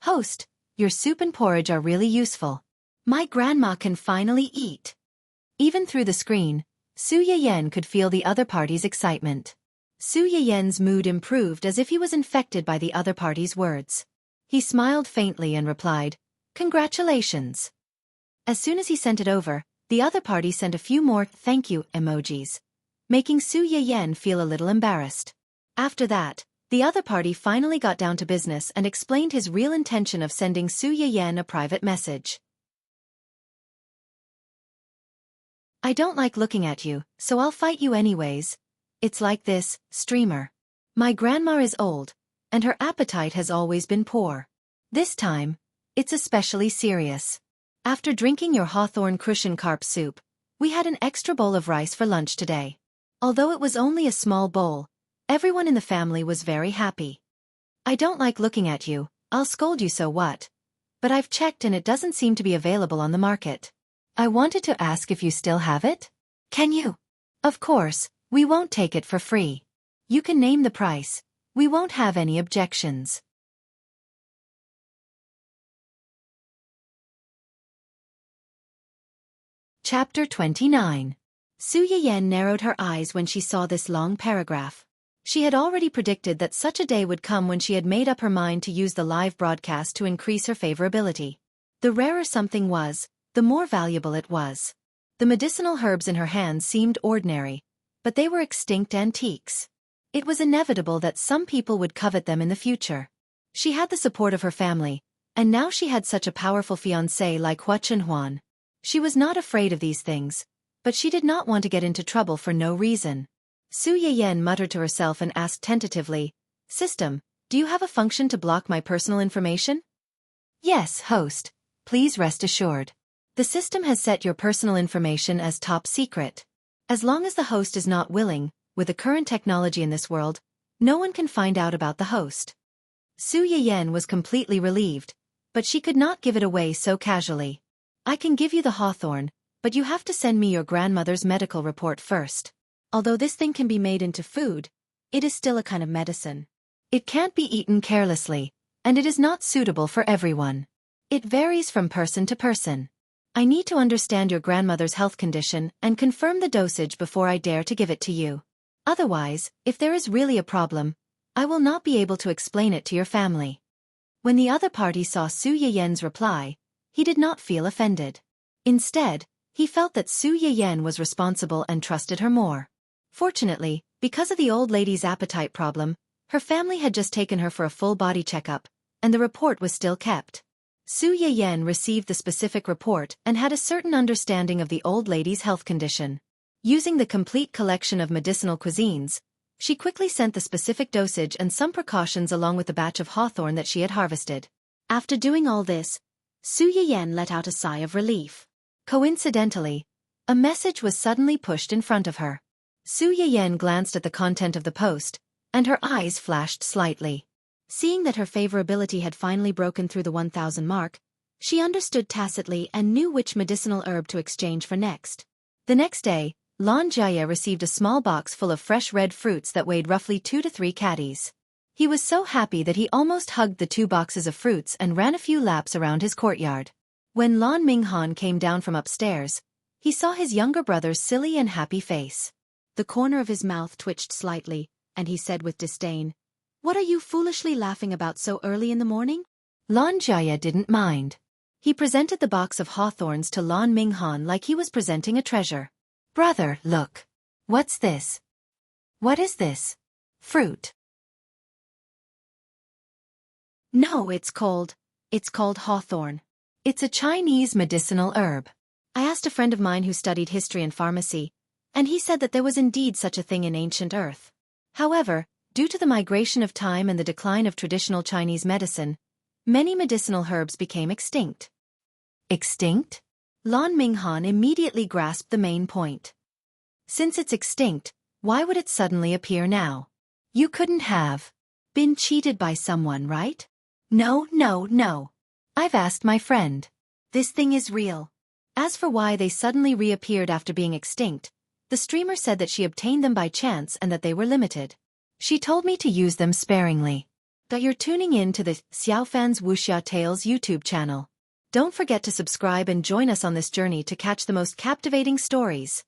Host, your soup and porridge are really useful. My grandma can finally eat. Even through the screen, Su Yiyen could feel the other party's excitement. Su Yiyen's mood improved as if he was infected by the other party's words. He smiled faintly and replied, "Congratulations." As soon as he sent it over, the other party sent a few more thank you emojis, making Su Yiyen feel a little embarrassed. After that, the other party finally got down to business and explained his real intention of sending Su Yiyen a private message. I don't like looking at you, so I'll fight you anyways. It's like this, streamer. My grandma is old, and her appetite has always been poor. This time, it's especially serious. After drinking your hawthorn crucian carp soup, we had an extra bowl of rice for lunch today. Although it was only a small bowl, everyone in the family was very happy. I don't like looking at you, I'll scold you, so what? But I've checked and it doesn't seem to be available on the market. I wanted to ask if you still have it? Can you? Of course, we won't take it for free. You can name the price. We won't have any objections. Chapter 29. Su Yiyen narrowed her eyes when she saw this long paragraph. She had already predicted that such a day would come when she had made up her mind to use the live broadcast to increase her favorability. The rarer something was, the more valuable it was. The medicinal herbs in her hands seemed ordinary, but they were extinct antiques. It was inevitable that some people would covet them in the future. She had the support of her family, and now she had such a powerful fiancé like Chen Huan. She was not afraid of these things, but she did not want to get into trouble for no reason. Su Yiyen muttered to herself and asked tentatively, "System, do you have a function to block my personal information?" "Yes, host. Please rest assured. The system has set your personal information as top secret. As long as the host is not willing, with the current technology in this world, no one can find out about the host." Su Yiyen was completely relieved, but she could not give it away so casually. "I can give you the hawthorn, but you have to send me your grandmother's medical report first. Although this thing can be made into food, it is still a kind of medicine. It can't be eaten carelessly, and it is not suitable for everyone. It varies from person to person. I need to understand your grandmother's health condition and confirm the dosage before I dare to give it to you. Otherwise, if there is really a problem, I will not be able to explain it to your family." When the other party saw Su Yiyen's reply, he did not feel offended. Instead, he felt that Su Yiyen was responsible and trusted her more. Fortunately, because of the old lady's appetite problem, her family had just taken her for a full body checkup, and the report was still kept. Su Yiyen received the specific report and had a certain understanding of the old lady's health condition. Using the complete collection of medicinal cuisines, she quickly sent the specific dosage and some precautions along with the batch of hawthorn that she had harvested. After doing all this, Su Yiyen let out a sigh of relief. Coincidentally, A message was suddenly pushed in front of her. Su Yiyan glanced at the content of the post, and her eyes flashed slightly. Seeing that her favorability had finally broken through the 1,000 mark, she understood tacitly and knew which medicinal herb to exchange for next. The next day, Lan Jia received a small box full of fresh red fruits that weighed roughly 2 to 3 caddies. He was so happy that he almost hugged the 2 boxes of fruits and ran a few laps around his courtyard. When Lan Minghan came down from upstairs, he saw his younger brother's silly and happy face. The corner of his mouth twitched slightly, and he said with disdain, "What are you foolishly laughing about so early in the morning?" Lan Jia didn't mind. He presented the box of hawthorns to Lan Minghan like he was presenting a treasure. "Brother, look. What's this?" "What is this?" "Fruit." "No, it's called hawthorn. It's a Chinese medicinal herb. I asked a friend of mine who studied history and pharmacy, and he said that there was indeed such a thing in ancient Earth. However, due to the migration of time and the decline of traditional Chinese medicine, many medicinal herbs became extinct." "Extinct?" Lan Minghan immediately grasped the main point. "Since it's extinct, why would it suddenly appear now? You couldn't have been cheated by someone, right?" No. I've asked my friend. This thing is real." As for why they suddenly reappeared after being extinct, the streamer said that she obtained them by chance and that they were limited. She told me to use them sparingly. That you're tuning in to the Xiaofan's Wuxia Tales YouTube channel. Don't forget to subscribe and join us on this journey to catch the most captivating stories.